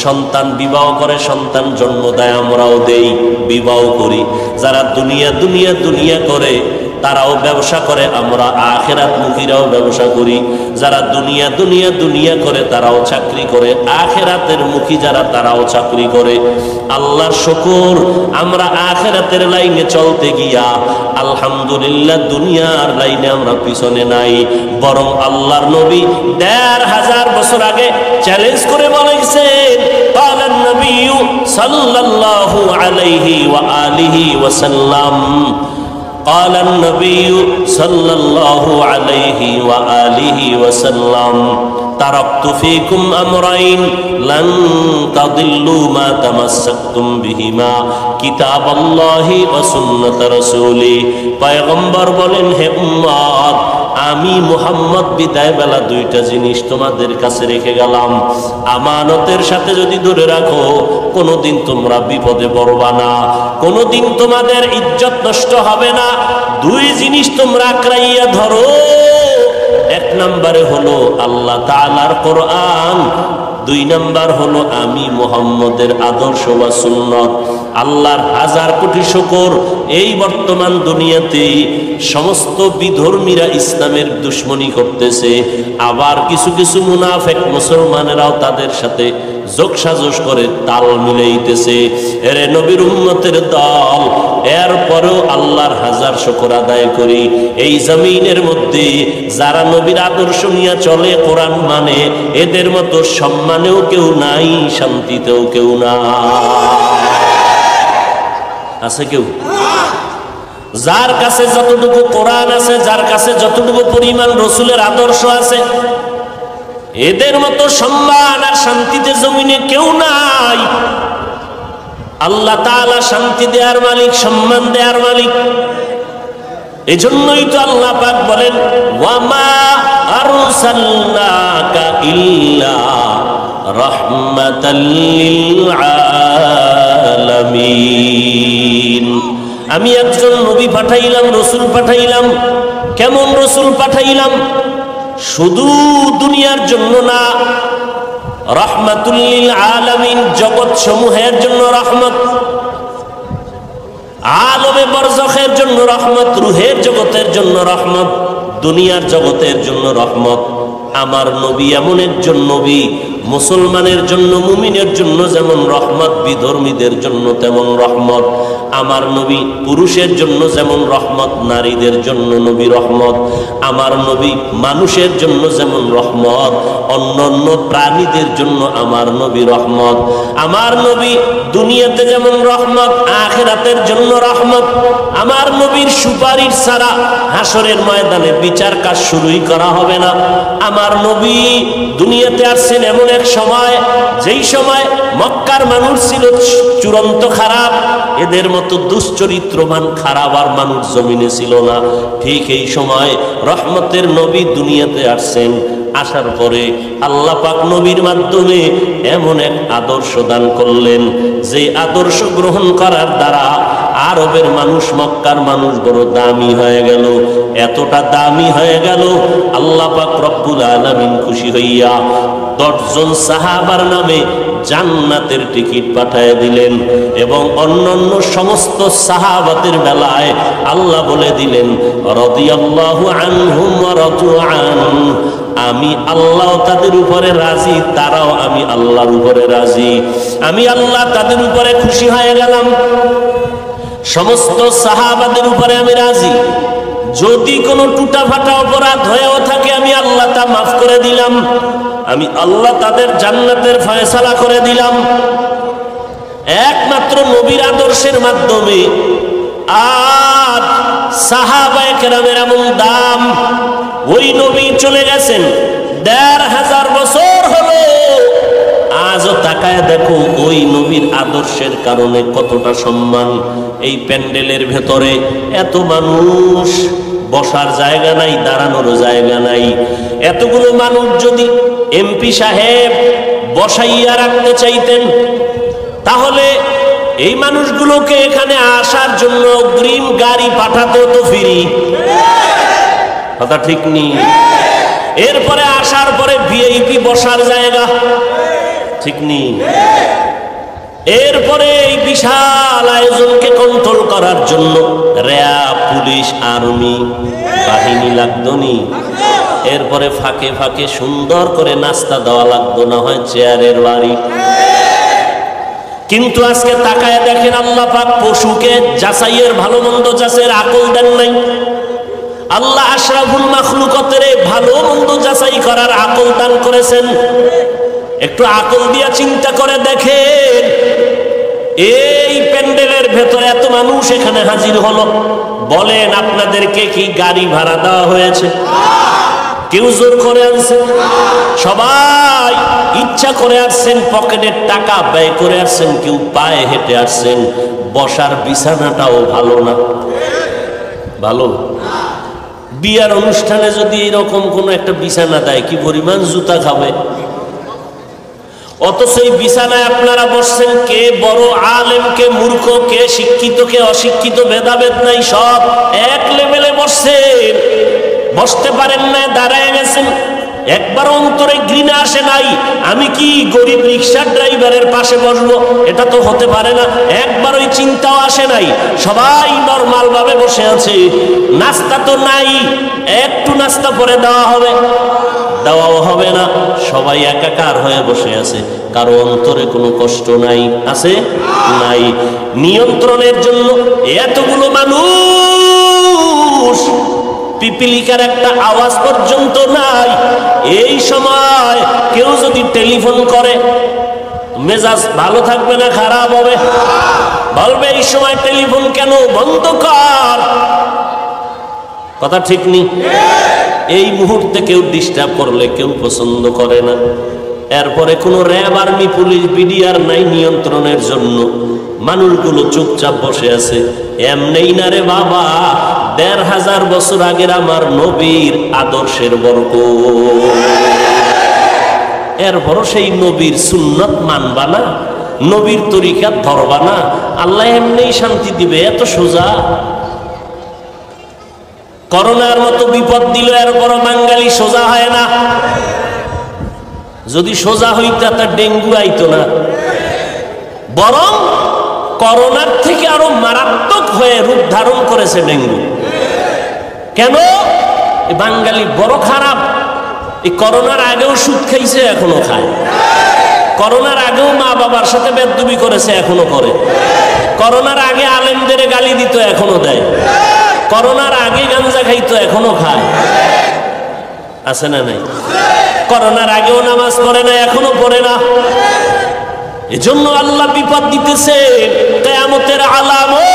সন্তান বিবাহ করে, সন্তান জন্ম দেয়, আমরাও দেই, বিবাহ করি। যারা দুনিয়া দুনিয়া দুনিয়া করে তারাও ব্যবসা করে, আমরা আখিরাত মুখীরাও ব্যবসা করি। যারা দুনিয়া দুনিয়া দুনিয়া করে তারাও চাকরি করে, আখিরাতের মুখী যারা তারাও চাকরি করে। আল্লাহর শুকর, আমরা আখিরাতের লাইনে চলতে গিয়া আলহামদুলিল্লাহ দুনিয়ার লাইনে আমরা পিছনে নাই, বরং আল্লাহর নবী 1500 বছর আগে চ্যালেঞ্জ করে বলেছেন, ক্বালান নবী সাল্লাল্লাহু আলাইহি ওয়া আলিহি ওয়াসাল্লাম, قال النبي صلى الله عليه وآله وسلم تركت فيكم أمرين لن تضلوا ما تمسكتم بهما كتاب الله وسنة رسوله। পয়গম্বর বলেন, হে উম্মত, আমি মুহাম্মদ বিদায় বেলা দুইটা জিনিস তোমাদের কাছে রেখে গেলাম, আমানতের সাথে যদি ধরে রাখো কোনোদিন তোমরা বিপদে পড়বা না, কোনোদিন তোমাদের ইজ্জত নষ্ট হবে না। দুই জিনিস তোমরা আঁকড়াইয়া ধরো। এক নম্বরে হলো আল্লাহ তাআলার কোরআন, দুই নাম্বার হলো আমি মুহাম্মদের আদর্শ বা সুন্নত। আল্লাহর হাজার কোটি শুকর, এই বর্তমান দুনিয়াতে সমস্ত বিধর্মীরা ইসলামের দুশ্মনী করতেছে, আবার কিছু কিছু মুনাফিক মুসলমানেরাও তাদের সাথে যোগসাজশ করে তাল মিলাইতেছে। এরে নবীর উম্মতের দল, এরপরেও আল্লাহর হাজার শুকর আদায় করি এই জমিনের মধ্যে যারা নবীর আদর্শ নিয়ে চলে, কোরআন মানে, এদের মতো সম্মানেও কেউ নাই, শান্তিতেও কেউ না। আছে কেউ? যার কাছে যতটুকু কোরআন আছে, যার কাছে যতটুকু পরিমাণ রসুলের আদর্শ আছে, এদের মতো সম্মান আর শান্তিতে জমিনে কেউ নাই। আল্লাহ তাআলা শান্তি দেওয়ার মালিক, সম্মান দেওয়ার মালিক। এজন্যই তো আল্লাহ পাক বলেন, ওয়ামা আরসালনাকা ইল্লা রাহমাতাল লিল আলামিন। আমি একজন নবী পাঠাইলাম, রসুল পাঠাইলাম। কেমন রসুল পাঠাইলাম? শুধু দুনিয়ার জন্য না, রাহমাতুল লিল আলামিন, জগৎ সমূহের জন্য রহমত, আলমে বরজখের জন্য রহমত, রুহের জগতের জন্য রহমত, দুনিয়ার জগতের জন্য রহমত। আমার নবী এমন একজন নবী, মুসলমানের জন্য, মুমিনের জন্য যেমন রহমত, বিধর্মীদের জন্য তেমন রহমত। আমার নবী পুরুষের জন্য যেমন রহমত, নারীদের জন্য নবী রহমত। আমার নবী মানুষের জন্য যেমন রহমত, অন্যান্য প্রাণীদের জন্য আমার নবী রহমত। আমার নবী দুনিয়াতে যেমন রহমত, আখিরাতের জন্য রহমত। আমার নবীর সুপারিশ ছাড়া হাসরের ময়দানে বিচার কাজ শুরুই করা হবে না। আমার নবী দুনিয়াতে আসছেন এমন এক সময়, যেই সময় মক্কার মানুষ ছিল চূড়ান্ত খারাপ, এদের মতো দুশ্চরিত্রবান খারাপ আর মানুষ জমিনে ছিল না। ঠিক এই সময় রহমতের নবী দুনিয়াতে আসছেন। আসার পরে আল্লাহ পাক নবীর মাধ্যমে এমন এক আদর্শ দান করলেন, যে আদর্শ গ্রহণ করার দ্বারা আরবের মানুষ, মক্কার মানুষ বড় দামি হয়ে গেল। এতটা দামি হয়ে গেল, আল্লাহ পাক রব্বুল আলামিন খুশি হইয়া 10 জন সাহাবার নামে জান্নাতের টিকিট পাঠিয়ে দিলেন। এবং অন্যান্য সমস্ত সাহাবাদের বেলায় আল্লাহ বলে দিলেন, রাদিয়াল্লাহু আনহুম ওয়া রাদু আন, আমি আল্লাহ তাদের উপরে রাজি, তারাও আমি আল্লাহর উপরে রাজি। আমি আল্লাহ তাদের উপরে খুশি হয়ে গেলাম, সমস্ত সাহাবাদের উপরে আমি রাজি। যদি কোনো টুটা ফাটা অপরাধ হয়েও থাকে, আমি আল্লাহ তা মাফ করে দিলাম। আমি আল্লাহ তাদের জান্নাতের ফয়সালা করে দিলাম একমাত্র নবীর আদর্শের মাধ্যমে। আর সাহাবায়ে কেরামের এমন দাম, ওই নবী চলে গেছেন 1500 বছর হলো, আজও তাকায় দেখো ওই নবীর আদর্শের কারণে কতটা সম্মান। এই প্যান্ডেলের ভেতরে এত মানুষ, বসার জায়গা নাই, দাঁড়ানোর জায়গা নাই। এতগুলো মানুষ যদি এমপি সাহেব বসাইয়া রাখতে চাইতেন, তাহলে এই মানুষগুলোকে এখানে আসার জন্য অগ্রিম গাড়ি পাঠাতে হতো ফ্রি। কথা ঠিক নেই? এরপরে আসার পরে ভিআইপি বসার জায়গা, ঠিক নেই? এরপরে এই বিশাল আয়োজনকে কন্ট্রোল করার জন্য র্যাব, পুলিশ, আর্মি বাহিনী লাগতো নি? এরপরে ফাঁকে ফাঁকে সুন্দর করে নাস্তা দেওয়া লাগতো, না হয় চেয়ারের বাড়ি। কিন্তু আজকে তাকায় দেখেন, আল্লাহ পাক পশুকে যাচাইয়ের, ভালো মন্দ যাচাইয়ের আকল দেন নাই। আল্লাহ আশরাফুল মাখলুকাতের ভালো মন্দ যাচাই করার আকল দান করেছেন। একটু আকল দিয়া চিন্তা করে দেখেন, এই প্যান্ডেলের ভেতরে এত মানুষ এখানে হাজির হলো, বলেন আপনাদেরকে কি গাড়ি ভাড়া দেওয়া হয়েছে? কেউ জোর করে আনছে? সবাই ইচ্ছা করে আসছেন, পকেটের টাকা ব্যয় করে আসছেন, কেউ পায়ে হেঁটে আসছেন। বসার বিছানাটাও ভালো না, ভালো বিয়ার অনুষ্ঠানে যদি এরকম কোন একটা বিছানা দেয় কি পরিমাণ জুতা খাবে। অথচ এই বিছানায় আপনারা বসছেন, কে বড় আলেম, কে মূর্খ, কে শিক্ষিত, কে অশিক্ষিত, ভেদাভেদ নাই, সব এক লেভেলে বসছেন। বসতে পারেন না, দাঁড়ায় গেছেন। একবার অন্তরে ঘৃণা আসে নাই, আমি কি গরিব রিক্সার ড্রাইভারের পাশে বসবো? এটা তো হতে পারে না। একবার ওই চিন্তাও আসে নাই। সবাই নরমাল ভাবে বসে আছে। নাস্তা তো নাই, একটু নাস্তা পরে দেওয়া হবে, দেওয়াও হবে না। সবাই একাকার হয়ে বসে আছে, কারো অন্তরে কোনো কষ্ট নাই, আছে নাই। নিয়ন্ত্রণের জন্য এতগুলো মানুষ, পিপিলিকার একটা আওয়াজ পর্যন্ত নাই। এই সময় কেউ যদি টেলিফোন করে, মেজাজ ভালো থাকবে না খারাপ হবে? বলবে এই সময় টেলিফোন কেন, বন্ধ কর। কথা ঠিক নেই? এই মুহূর্তে কেউ ডিস্টার্ব করলে কেউ পছন্দ করে না। এরপরে কোনো র্যাব, আর্মি, পুলিশ, বিডিআর নাই নিয়ন্ত্রণের জন্য। মানুষগুলো চুপচাপ বসে আছে। এমনেই না রে বাবা, ১৫০০ বছর আগের আমার নবীর আদর্শের বরকত। এরপরও সেই নবীর সুন্নত মানবা না, নবীর তরিকা ধরবা না, আল্লাহ এমনিই শান্তি দিবে? এত সোজা। করোনার মতো বিপদ দিল, এরপরও বাঙালি সোজা হয় না। যদি সোজা হইতে তার ডেঙ্গু আইতো না, বরং করোনার থেকে আরো মারাত্মক হয়ে রূপ ধারণ করেছে ডেঙ্গু। কেন? বাঙালি বড় খারাপ। এই করোনার আগেও সুদ খাইছে, এখনো খায়। করোনার আগেও মা বাবার সাথে বেদবি করেছে, এখনো করে। করোনার আগে আলেমদের গালি দিত, এখনো দেয়। করোনার আগে গাঞ্জা খাইতো, এখনো খায়। আছে না নাই? করোনার আগেও নামাজ পড়ে না, এখনো পড়ে না। এজন্য আল্লাহ বিপদ দিতেছে। কিয়ামতের আলামত,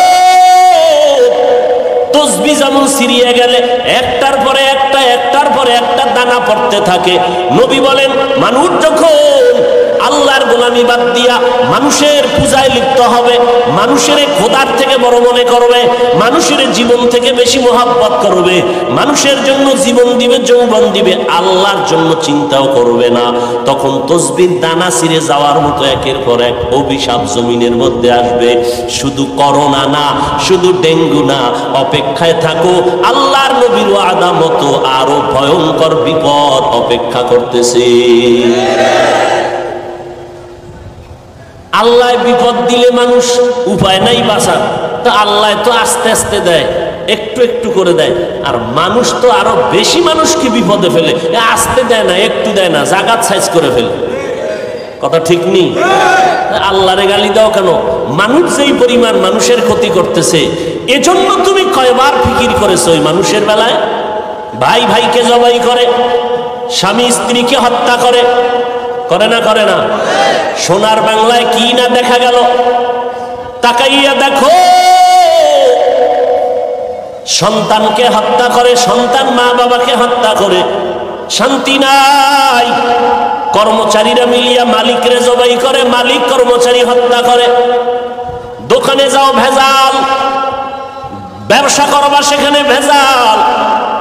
তসবিহ যেমন সিরিয়ে গেলে একটার পরে একটা, একটার পরে একটা দানা পড়তে থাকে। নবী বলেন, মানুষ যখন আল্লাহর গোলামি বাদ দিয়া মানুষের পূজায় লিপ্ত হবে, মানুষের খোদার থেকে বড় মনে করবে, মানুষের জীবন থেকে বেশি মোহাব্বত করবে, মানুষের জন্য জীবন দিবে, যৌবন দিবে, আল্লাহর জন্য চিন্তাও করবে না, তখন তসবির দানা ছিঁড়ে যাওয়ার মতো একের পর এক অভিশাপ জমিনের মধ্যে আসবে। শুধু করোনা না, শুধু ডেঙ্গু না, অপেক্ষায় থাকো, আল্লাহর নবীর ওয়াদা মতো আরো ভয়ঙ্কর বিপদ অপেক্ষা করতেছে। আল্লাহ বিপদ দিলে মানুষ উপায় নাই বাঁচার, তো আল্লাহ তো আস্তে আস্তে দেয়, একটু একটু করে দেয়। আর মানুষ তো আরো বেশি মানুষকে বিপদে ফেলে, আস্তে দেয় না, একটু দেয় না, জাগাত সাইজ করে ফেলে। কথা ঠিক নেই? আল্লাহরে গালি দাও কেন? মানুষ যেই পরিমাণ মানুষের ক্ষতি করতেছে, এজন্য তুমি কয়বার ফিকির করেছো ওই মানুষের বেলায়? ভাই ভাইকে জবাই করে, স্বামী স্ত্রীকে হত্যা করে, করে না করে না? সোনার বাংলায় কি না দেখা গেল? তাকাইয়া দেখো, সন্তানকে হত্যা করে, সন্তান মা বাবাকে হত্যা করে, শান্তি নাই। কর্মচারীরা মিলিয়া মালিকরে জবাই করে, মালিক কর্মচারী হত্যা করে। দোকানে যাও ভেজাল, ব্যবসা করবা সেখানে ভেজাল।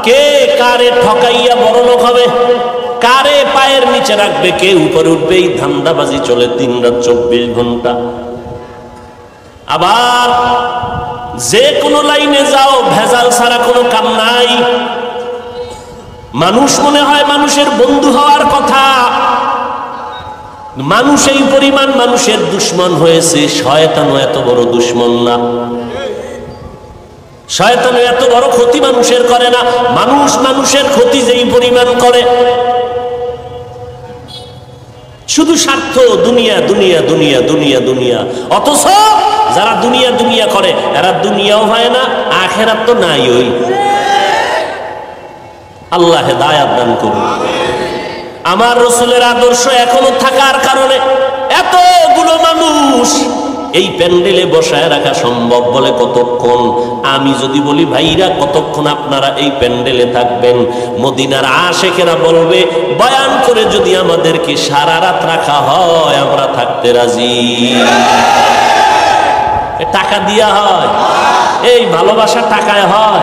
কে কারে ঠকাইয়া বড় লোক হবে, কারে পায়ের নিচে রাখবে, কে উপরে উঠবে, এই ধান্দাবাজি চলে দিন রাত 24 ঘন্টা। আবার যে কোনো লাইনে যাও, ভেজাল ছাড়া কোনো কাম নাই। মানুষ মনে হয় মানুষের বন্ধু হওয়ার কথা, মানুষ এই পরিমাণ মানুষের দুশ্মন হয়েছে। শয়তানও এত বড় দুশ্মন না, শয়তানও এত বড় ক্ষতি মানুষের করে না। মানুষ মানুষের ক্ষতি যেই পরিমাণ করে, শুধু স্বার্থ, দুনিয়া দুনিয়া দুনিয়া দুনিয়া দুনিয়া। অথচ যারা দুনিয়া দুনিয়া করে, এরা দুনিয়াও হয় না, আখেরাত তো নাই। ওই আল্লাহ হেদায়েত দান করুন। আমার রাসূলের আদর্শ এখনো থাকার কারণে এতগুলো মানুষ এই প্যান্ডেলে বসায় রাখা সম্ভব। বলে কতক্ষণ? আমি যদি বলি ভাইরা কতক্ষণ আপনারা এই প্যান্ডেলে থাকবেন, মদিনার আশেকেরা বলবে বয়ান করে যদি আমাদেরকে সারা রাত রাখা হয় আমরা থাকতে রাজি। টাকা দিয়া হয়, এই ভালোবাসা টাকায় হয়।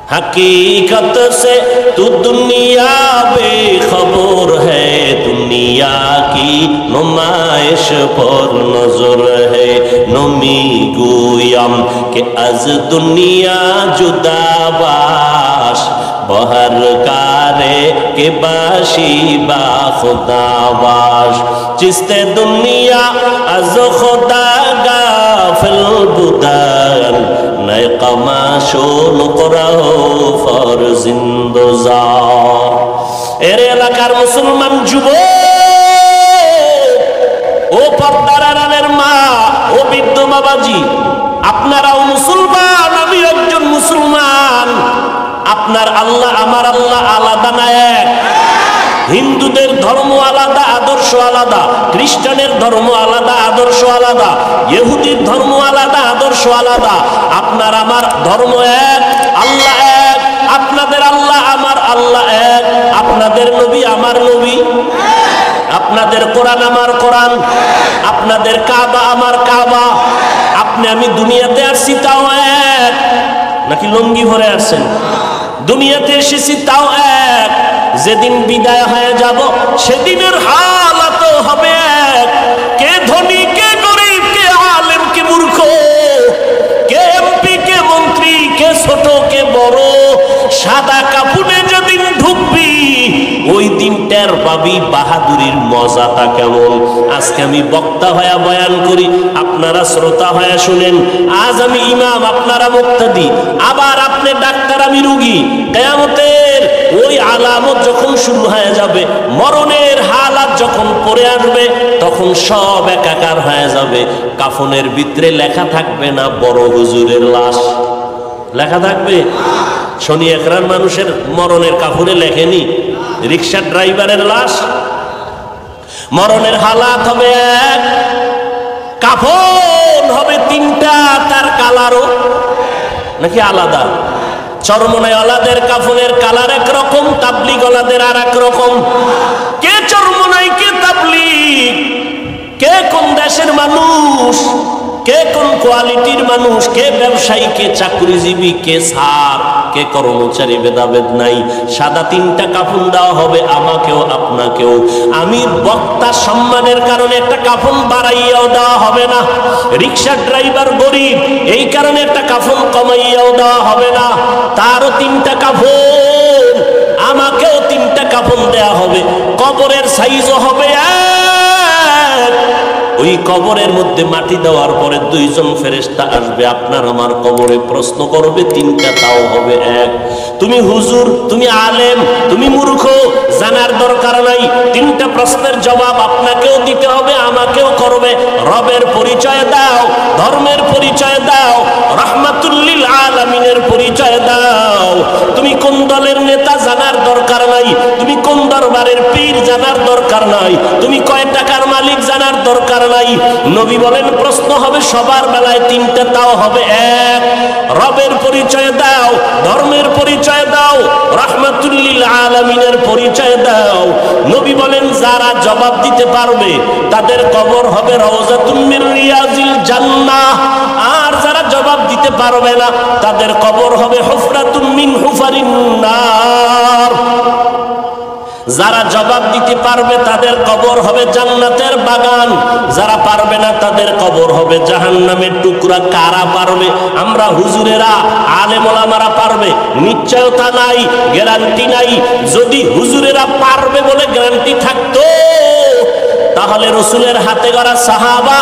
हकीकत से तू दुनिया बेखबर है, दुनिया की नुमाइश पर नजर है। नमी गोयम के अज दुनिया जुदाबाश, बहर कारे के बाशी बा खुदाबाश। जिसते दुनिया अज खुदा गाफिल बुदान, नए कमाशो नुकराहो फर जिंदोजार। এর এলাকার মুসলমান যুবক, ও পর্দার আড়ালের মা, ও বৃদ্ধ বাবাজি, আপনারাও মুসলমান, আমি একজন মুসলমান। আপনার আল্লাহ আমার আল্লাহ আলাদা না এক? হিন্দুদের ধর্ম আলাদা, আদর্শ আলাদা, খ্রিস্টানের ধর্ম আলাদা, আদর্শ আলাদা, ইহুদির ধর্ম আলাদা, আদর্শ আলাদা। আপনার আমার ধর্ম এক, আল্লাহ এক। আপনাদের আল্লাহ আমার আল্লাহ এক, আপনাদের নবী আমার নবী, আপনাদের কোরআন আমার কোরআন, আপনাদের কাবা আমার কাবা। আপনি আমি দুনিয়াতে আসছি তাও এক, নাকি লঙ্গি ভরে আসছেন? দুনিয়াতে এসেছি তাও এক। যেদিন বিদায় হয়ে যাব সেদিনের হালাত হবে এক। কে ধনী, কে গরিব, কে আলেম, কে মূর্খ, কে এমপি, কে মন্ত্রী, কে ছোট, কে বড়, সাদা কাপুনে যেদিন ঢুকবি ওই দিন টের পাবি বাহাদুরির মজাটা কেমন। আজকে আমি বক্তা হয়ে বয়ান করি, আপনারা শ্রোতা হয়ে শুনেন। আজ আমি ইমাম, আপনারা মুক্তাদি, আবার আপনি ডাক্তার, আমি রুগী। কিয়ামতের ওই আলামত যখন শুরু হয়ে যাবে, মরণের হালাত যখন পড়ে আসবে, তখন সব একাকার হয়ে যাবে। কাফনের ভিতরে লেখা থাকবে না বড় হুজুরের লাশ, লেখা থাকবে শনি একরার মানুষের মরণের কাফনে লেখেনি রিক্সার ড্রাইভারের লাশ। মরণের হালাত হবে এক, কাফন হবে তিনটা, তার কালারও নাকি আলাদা। চরমনাইওয়ালাদের কাফনের কালার একরকম, তাবলিগওয়ালাদের আর এক রকম। কে চরমনাই, কে তাবলিগ, কে কোন দেশের মানুষ, কে কোন কোয়ালিটির মানুষ, কে ব্যবসায়ী, কে চাকরিজীবী, কে সার, কে কর্মচারী, ভেদাভেদ নাই। সাদা তিনটা কাফন দেওয়া হবে আমাকেও আপনাকেও। আমি বক্তা সম্মানের কারণে একটা কাফন বাড়াইয়াও দেওয়া হবে না। রিক্সার ড্রাইভার গরিব, এই কারণে একটা কাফন কমাইয়াও দেওয়া হবে না। তারও তিনটা কাফন, আমাকেও তিনটা কাফন দেওয়া হবে। কবরের সাইজও হবে এক। ওই কবরের মধ্যে মাটি দেওয়ার পরে দুইজন ফেরেশতা আসবে, আপনার আমার কবরে প্রশ্ন করবে, তিনটা তাও হবে এক। তুমি হুজুর, তুমি আলেম, তুমি মূর্খ, জানার দরকার নাই। তিনটা প্রশ্নের জবাব আপনাকেও দিতে হবে, আমাকেও করবে। রবের পরিচয় দাও, ধর্মের পরিচয় দাও, রাহমাতুল লিল আলামিনের পরিচয় দাও। তুমি কোন দলের নেতা জানার দরকার নাই, তুমি কোন দরবারের পীর জানার দরকার নাই, তুমি কয় টাকার মালিক জানার দরকার নাই। নবী বলেন প্রশ্ন হবে সবার বেলায় তিনটা, তাও হবে এক। রবের পরিচয় দাও, ধর্মের পরিচয় দাও, রাহমাতুল লিল আলামিনের পরিচয় দাও। নবী বলেন যারা জবাব দিতে পারবে তাদের কবর হবে রওজাতুম মির রিয়াজিল জান্নাহ, আর যারা জবাব দিতে পারবে না তাদের কবর হবে হুফরাতুম মিন হুফারিন নার। যারা জবাব দিতে পারবে তাদের কবর হবে জান্নাতের বাগান, যারা পারবে না তাদের কবর হবে জাহান্নামের টুকরা। কারা পারবে? আমরা হুজুরেরা, আলেম ওলামারা পারবে? নিশ্চয়তা নাই, গ্যারান্টি নাই। যদি হুজুরেরা পারবে বলে গ্যারান্টি থাকতো তাহলে রসুলের হাতে গড়া সাহাবা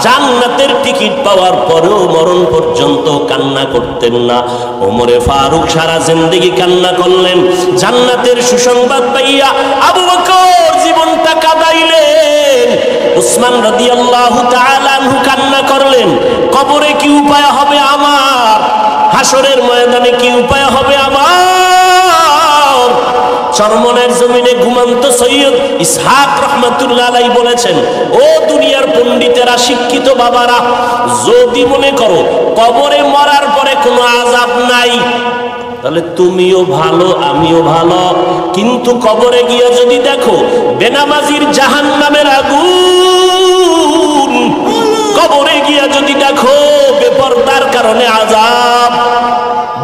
জান্নাতের টিকিট পাওয়ার পরেও মরণ পর্যন্ত কান্না করতেন না। ওমরে ফারুক সারা জিন্দেগি কান্না করলেন, জান্নাতের সুসংবাদ পাইয়া আবু বকর জীবনটা কাঁদাইলেন, উসমান রাদিয়াল্লাহু তাআলা আনহু কান্না করলেন। কবরে কি উপায় হবে আমার, হাসরের ময়দানে কি উপায় হবে আমার। চরমনের জমিনে ঘুমন্ত সৈয়দ ইসহাক রহমাতুল্লাহ আলাইহি বলেছেন, ও দুনিয়ার পণ্ডিতেরা, শিক্ষিত বাবারা, যদি মনে করো কবরে মরার পরে কোনো আযাব নাই তাহলে তুমিও ভালো আমিও ভালো, কিন্তু কবরে গিয়ে যদি দেখো বেনামাজির জাহান্নামের আগুন, কবরে গিয়ে যদি দেখো বেপরদার কারণে আযাব,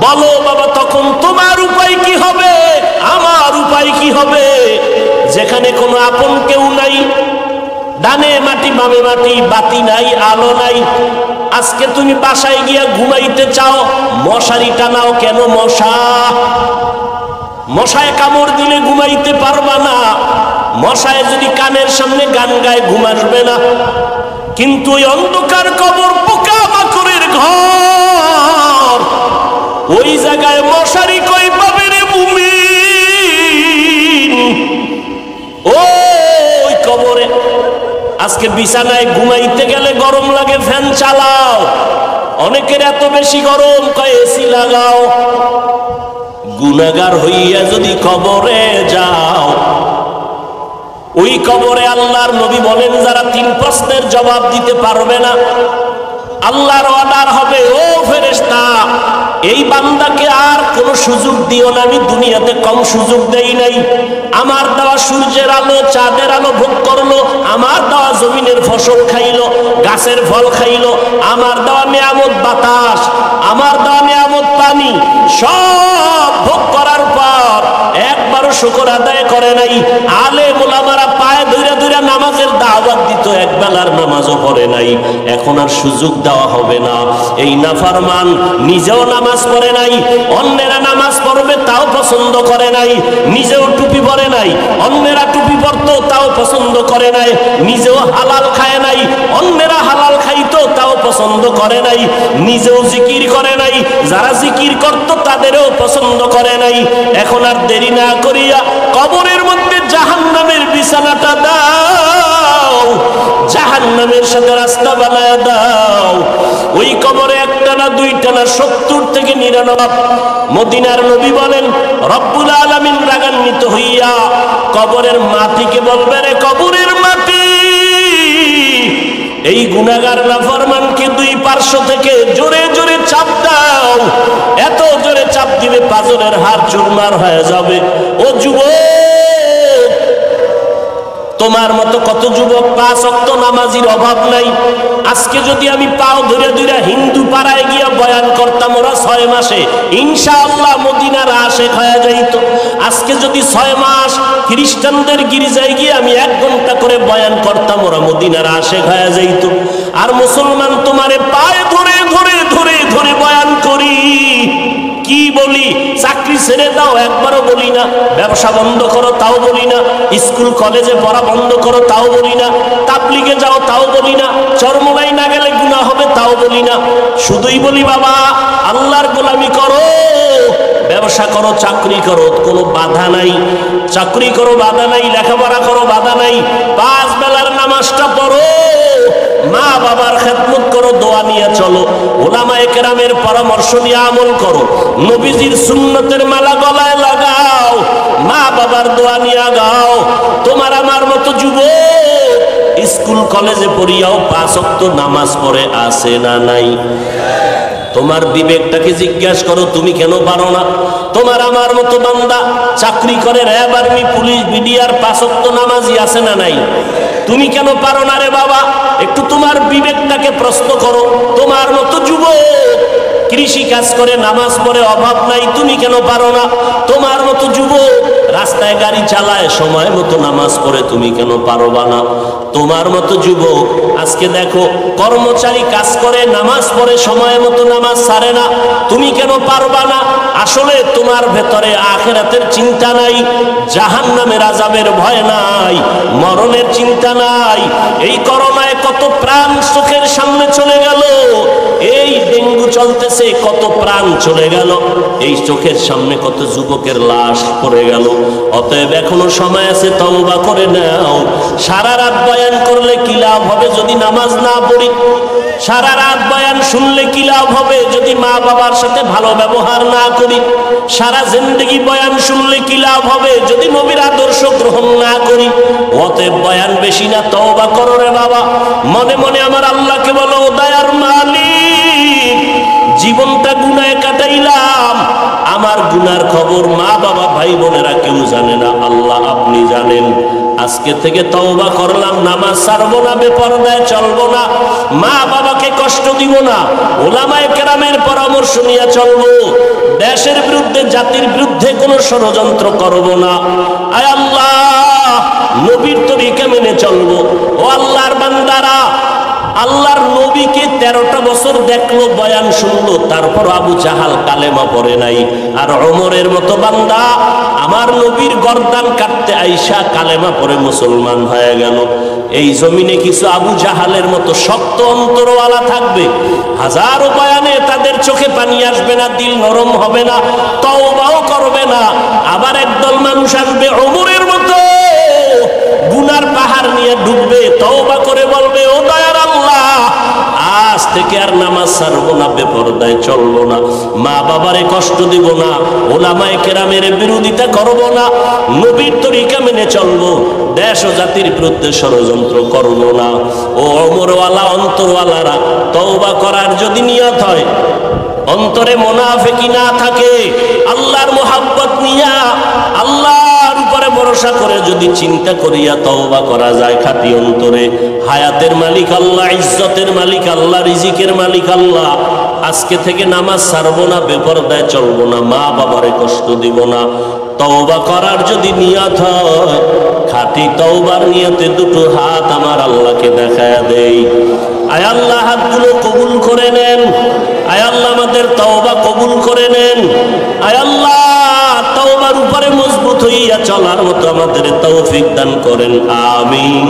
বলো বাবা তখন তুমি আপন কেউ নাই, ডানে মাটি বামে মাটি, বাতি নাই আলো নাই। আজকে তুমি বাসায় গিয়া ঘুমাইতে চাও, মশারি টানাও কেন? মশায় কামড় দিলে ঘুমাইতে পারবা না। মশায় যদি কানের সামনে গান গায় ঘুম আসবে না। কিন্তু ওই অন্ধকার কবর পোকা মাকড়ের ঘর, ওই জায়গায় মশারি কই পাবে রে মুমিন? ওই কবরে আজকে বিছানায় ঘুমাইতে গেলে গরম লাগে, ফ্যান চালাও। অনেকের এত বেশি গরম, কয় এসি লাগাও। গুনাহগার হইয়া যদি কবরে যাও, ওই কবরে আল্লাহর নবী বলেন যারা 3 প্রশ্নের জবাব দিতে পারবে না, আল্লাহর অর্ডার হবে, ও ফেরেশতা এই বান্দাকে আর কোনো সুযোগ দিও না। আমি দুনিয়াতে কম সুযোগ দেই নাই। আমার দেওয়া সূর্যের আলো চাঁদের আলো ভোগ করলো, আমার দেওয়া জমিনের ফসল খাইলো, গাছের ফল খাইলো, আমার দেওয়া নিয়ামত বাতাস, আমার দেওয়া নিয়ামত পানি, সব ভোগ করার পর একবারও শুকর আদায় করে নাই। আলেম ওলামারা পায়ে ধইরা ধইরা নামাজের দাওয়াত দিত, এক বেলার নামাজও পড়ে নাই। এখন আর সুযোগ দেওয়া হবে না। এই নাফরমান নিজেও নামাজ পড়ে নাই, অন্যেরা নামাজ পড়বে তাও পছন্দ করে নাই। নিজেও টুপি পরে নাই, অন্যেরা টুপি পরতো তাও পছন্দ করে নাই। নিজেও হালাল খায় নাই, অন্যেরা হালাল খাইতো তাও পছন্দ করে নাই। নিজেও জিকির করে নাই, যারা জিকির করতো তাদেরও পছন্দ করে নাই। এখন আর দেরি না করিয়া কবরের মধ্যে জাহান্নামের বিছানাটা দাও, জাহান্নামের সাথে রাস্তা বানায়া দাও। ওই কবরে একটা না দুইটা না 70 থেকে 99। মদিনার নবী বলেন রব্বুল আলামিন রাগান্বিত হইয়া কবরের মাটিকে বলবে, রে কবরের মাটি, এই গুনাহগার নাফরমানকে 2 পার্শ্ব থেকে জোরে জোরে চাপ দাও। এত জোরে চাপ দিবে পাজরের হাড় চুরমার হয়ে যাবে। ও যুবক, তোমার মতো কত যুবক 5 ওয়াক্ত নামাজির অভাব নাই। আজকে যদি আমি পাও ধরে ধরে হিন্দু পাড়ায় গিয়া বয়ান করতাম, ওরা 6 মাসে ইনশাআল্লাহ মদিনার আশেক হয়ে যাইত। আজকে যদি 6 মাস খ্রিস্টানদের গির্জায় গিয়ে আমি 1 ঘন্টা করে বয়ান করতাম, ওরা মদিনার আশেক হয়ে যাইত। আর মুসলমান তোমারে পায়ে ধরে ধরে ধরে ধরে বয়ান করি, কি বলি? চাকরি ছেড়ে দাও, একবারও বলি না। ব্যবসা বন্ধ করো, তাও বলি না। স্কুল কলেজে পড়া বন্ধ করো, তাও বলি না। তাবলিগে যাও, তাও বলি না। চরমোনাই না গেলে গুনাহ হবে, তাও বলি না। শুধুই বলি বাবা আল্লাহর গোলামি করো, ব্যবসা করো, চাকরি করো, কোনো বাধা নাই। চাকরি করো, বাধা নাই। লেখাপড়া করো, বাধা নাই। 5 বেলার নামাজটা পড়ো, মা বাবার খেদমত করো, দোয়া নিয়ে চলো, ওলামায়ে কেরামের পরামর্শ নিয়ে আমল করো, নবীজির সুন্নতের মালা গলায় লাগাও, মা বাবার দোয়া নিয়ে গাও। তোমার আমার মতো যুবক স্কুল কলেজে পড়িয়াও 5 ওয়াক্ত নামাজ পড়ে আছে না নাই? তোমার বিবেকটাকে জিজ্ঞাসা করো, তুমি কেন পারো না? তোমার আমার মতো বান্দা চাকরি করে, র্যাব, আর্মি, পুলিশ, বিডিআর, 5 ওয়াক্ত নামাজি আছে না নাই? তুমি কেন পারো না রে বাবা? একটু তোমার বিবেকটাকে প্রশ্ন করো। তোমার মতো যুবক কৃষি কাজ করে, নামাজ পড়ে, অভাব নাই, তুমি কেন পারো না? তোমার মতো যুবক রাস্তায় গাড়ি চালায়, সময় মতো নামাজ পড়ে, তুমি কেন পারবা না? তোমার মতো যুবক আজকে দেখো কর্মচারী কাজ করে, নামাজ পড়ে, সময় মতো নামাজ ছাড়ে না, তুমি কেন পারবা না? আসলে তোমার ভেতরে আখিরাতের চিন্তা নাই, জাহান্নামের আযাবের ভয় নাই, মরণের চিন্তা নাই। এই করোনায় কত প্রাণ চোখের সামনে চলে গেল, এই ডেঙ্গু চলতেছে, কত প্রাণ চলে গেল, এই চোখের সামনে কত যুবকের লাশ পড়ে গেল। অতএব এখনো সময় আছে, তওবা করে নাও। সারা রাত বয়ান করলে কি লাভ হবে যদি নামাজ না পড়ি? সারা রাত বয়ান শুনলে কি লাভ হবে যদি মা বাবার সাথে ভালো ব্যবহার না করি? সারা জিন্দেগি বয়ান শুনলে কি লাভ হবে যদি নবীর আদর্শ গ্রহণ না করি? অতএব বয়ান বেশি না, তওবা করো রে বাবা। মনে মনে আমার আল্লাহকে বলো, ও দয়ার মালিক, জীবনটা গুনাহে কাটাইলাম, আমার গুনার খবর মা বাবা ভাই বোনেরা কেউ জানে না, আল্লাহ আপনি জানেন। আজকে থেকে তওবা করলাম, নামাজ ছাড়বো না, বেপরদায় চলবো না, মা বাবাকে কষ্ট দিব না, ওলামায়ে কেরামের পরামর্শ নিয়ে চলবো, দেশের বিরুদ্ধে জাতির বিরুদ্ধে কোনো ষড়যন্ত্র করব না। আয় আল্লাহ, নবীর তরিকা মেনে চলবো। ও আল্লাহর বান্দারা, আল্লাহর নবীকে 13টা বছর দেখলো, বয়ান শুনলো, তারপর আবু জাহাল কালেমা পড়ে নাই। আর ওমরের মতো বান্দা আমার নবীর গর্দান কাটতে আইসা কালেমা পড়ে মুসলমান হয়ে গেল। এই জমিনে কিছু আবু জাহালের মতো শক্ত অন্তরওয়ালা থাকবে, হাজারো বয়ানে তাদের চোখে পানি আসবে না, দিল নরম হবে না, তওবাও করবে না। আবার একদল মানুষ আসবে ওমরের মতো গুনার পাহাড় নিয়ে ডুববে, তওবা করে বলবে, ও দয়ার আল্লাহ, আজ থেকে আর নামাজ ছাড়বো না, বেপরদায় চলবো না, মা বাবারে কষ্ট দিব না, ওলামায়ে কেরামের বিরোধিতা করব না, নবীর তরিকা মেনে চলবো, দেশ ও জাতির বিরুদ্ধে ষড়যন্ত্র করব না। ও ওমরওয়ালা অন্তরওয়ালারা, তওবা করার যদি নিয়ত হয়, অন্তরে মুনাফিকি না থাকে, আল্লাহর মোহাব্বত নিয়া আল্লাহর উপরে ভরসা করে যদি চিন্তা করিয়া তওবা করা যায় খাঁটি অন্তরে, হায়াতের মালিক আল্লাহ, ইজ্জতের মালিক আল্লাহ, রিজিকের মালিক আল্লাহ, আজকে থেকে নামাজ ছাড়বো না, বেপরদায় চলবো না, মা বাবারে কষ্ট দিব না। তওবা করার যদি নিয়ত হয়, খাঁটি তওবার নিয়তে দুটো হাত আমার আল্লাহকে দেখায়া দেই। আয় আল্লাহ, হাতগুলো কবুল করে নেন। আয় আল্লাহ, আমাদের তওবা কবুল করে নেন। আয় আল্লাহ, তওবার উপরে মজবুত হইয়া চলার মতো আমাদের তৌফিক দান করেন। আমিন।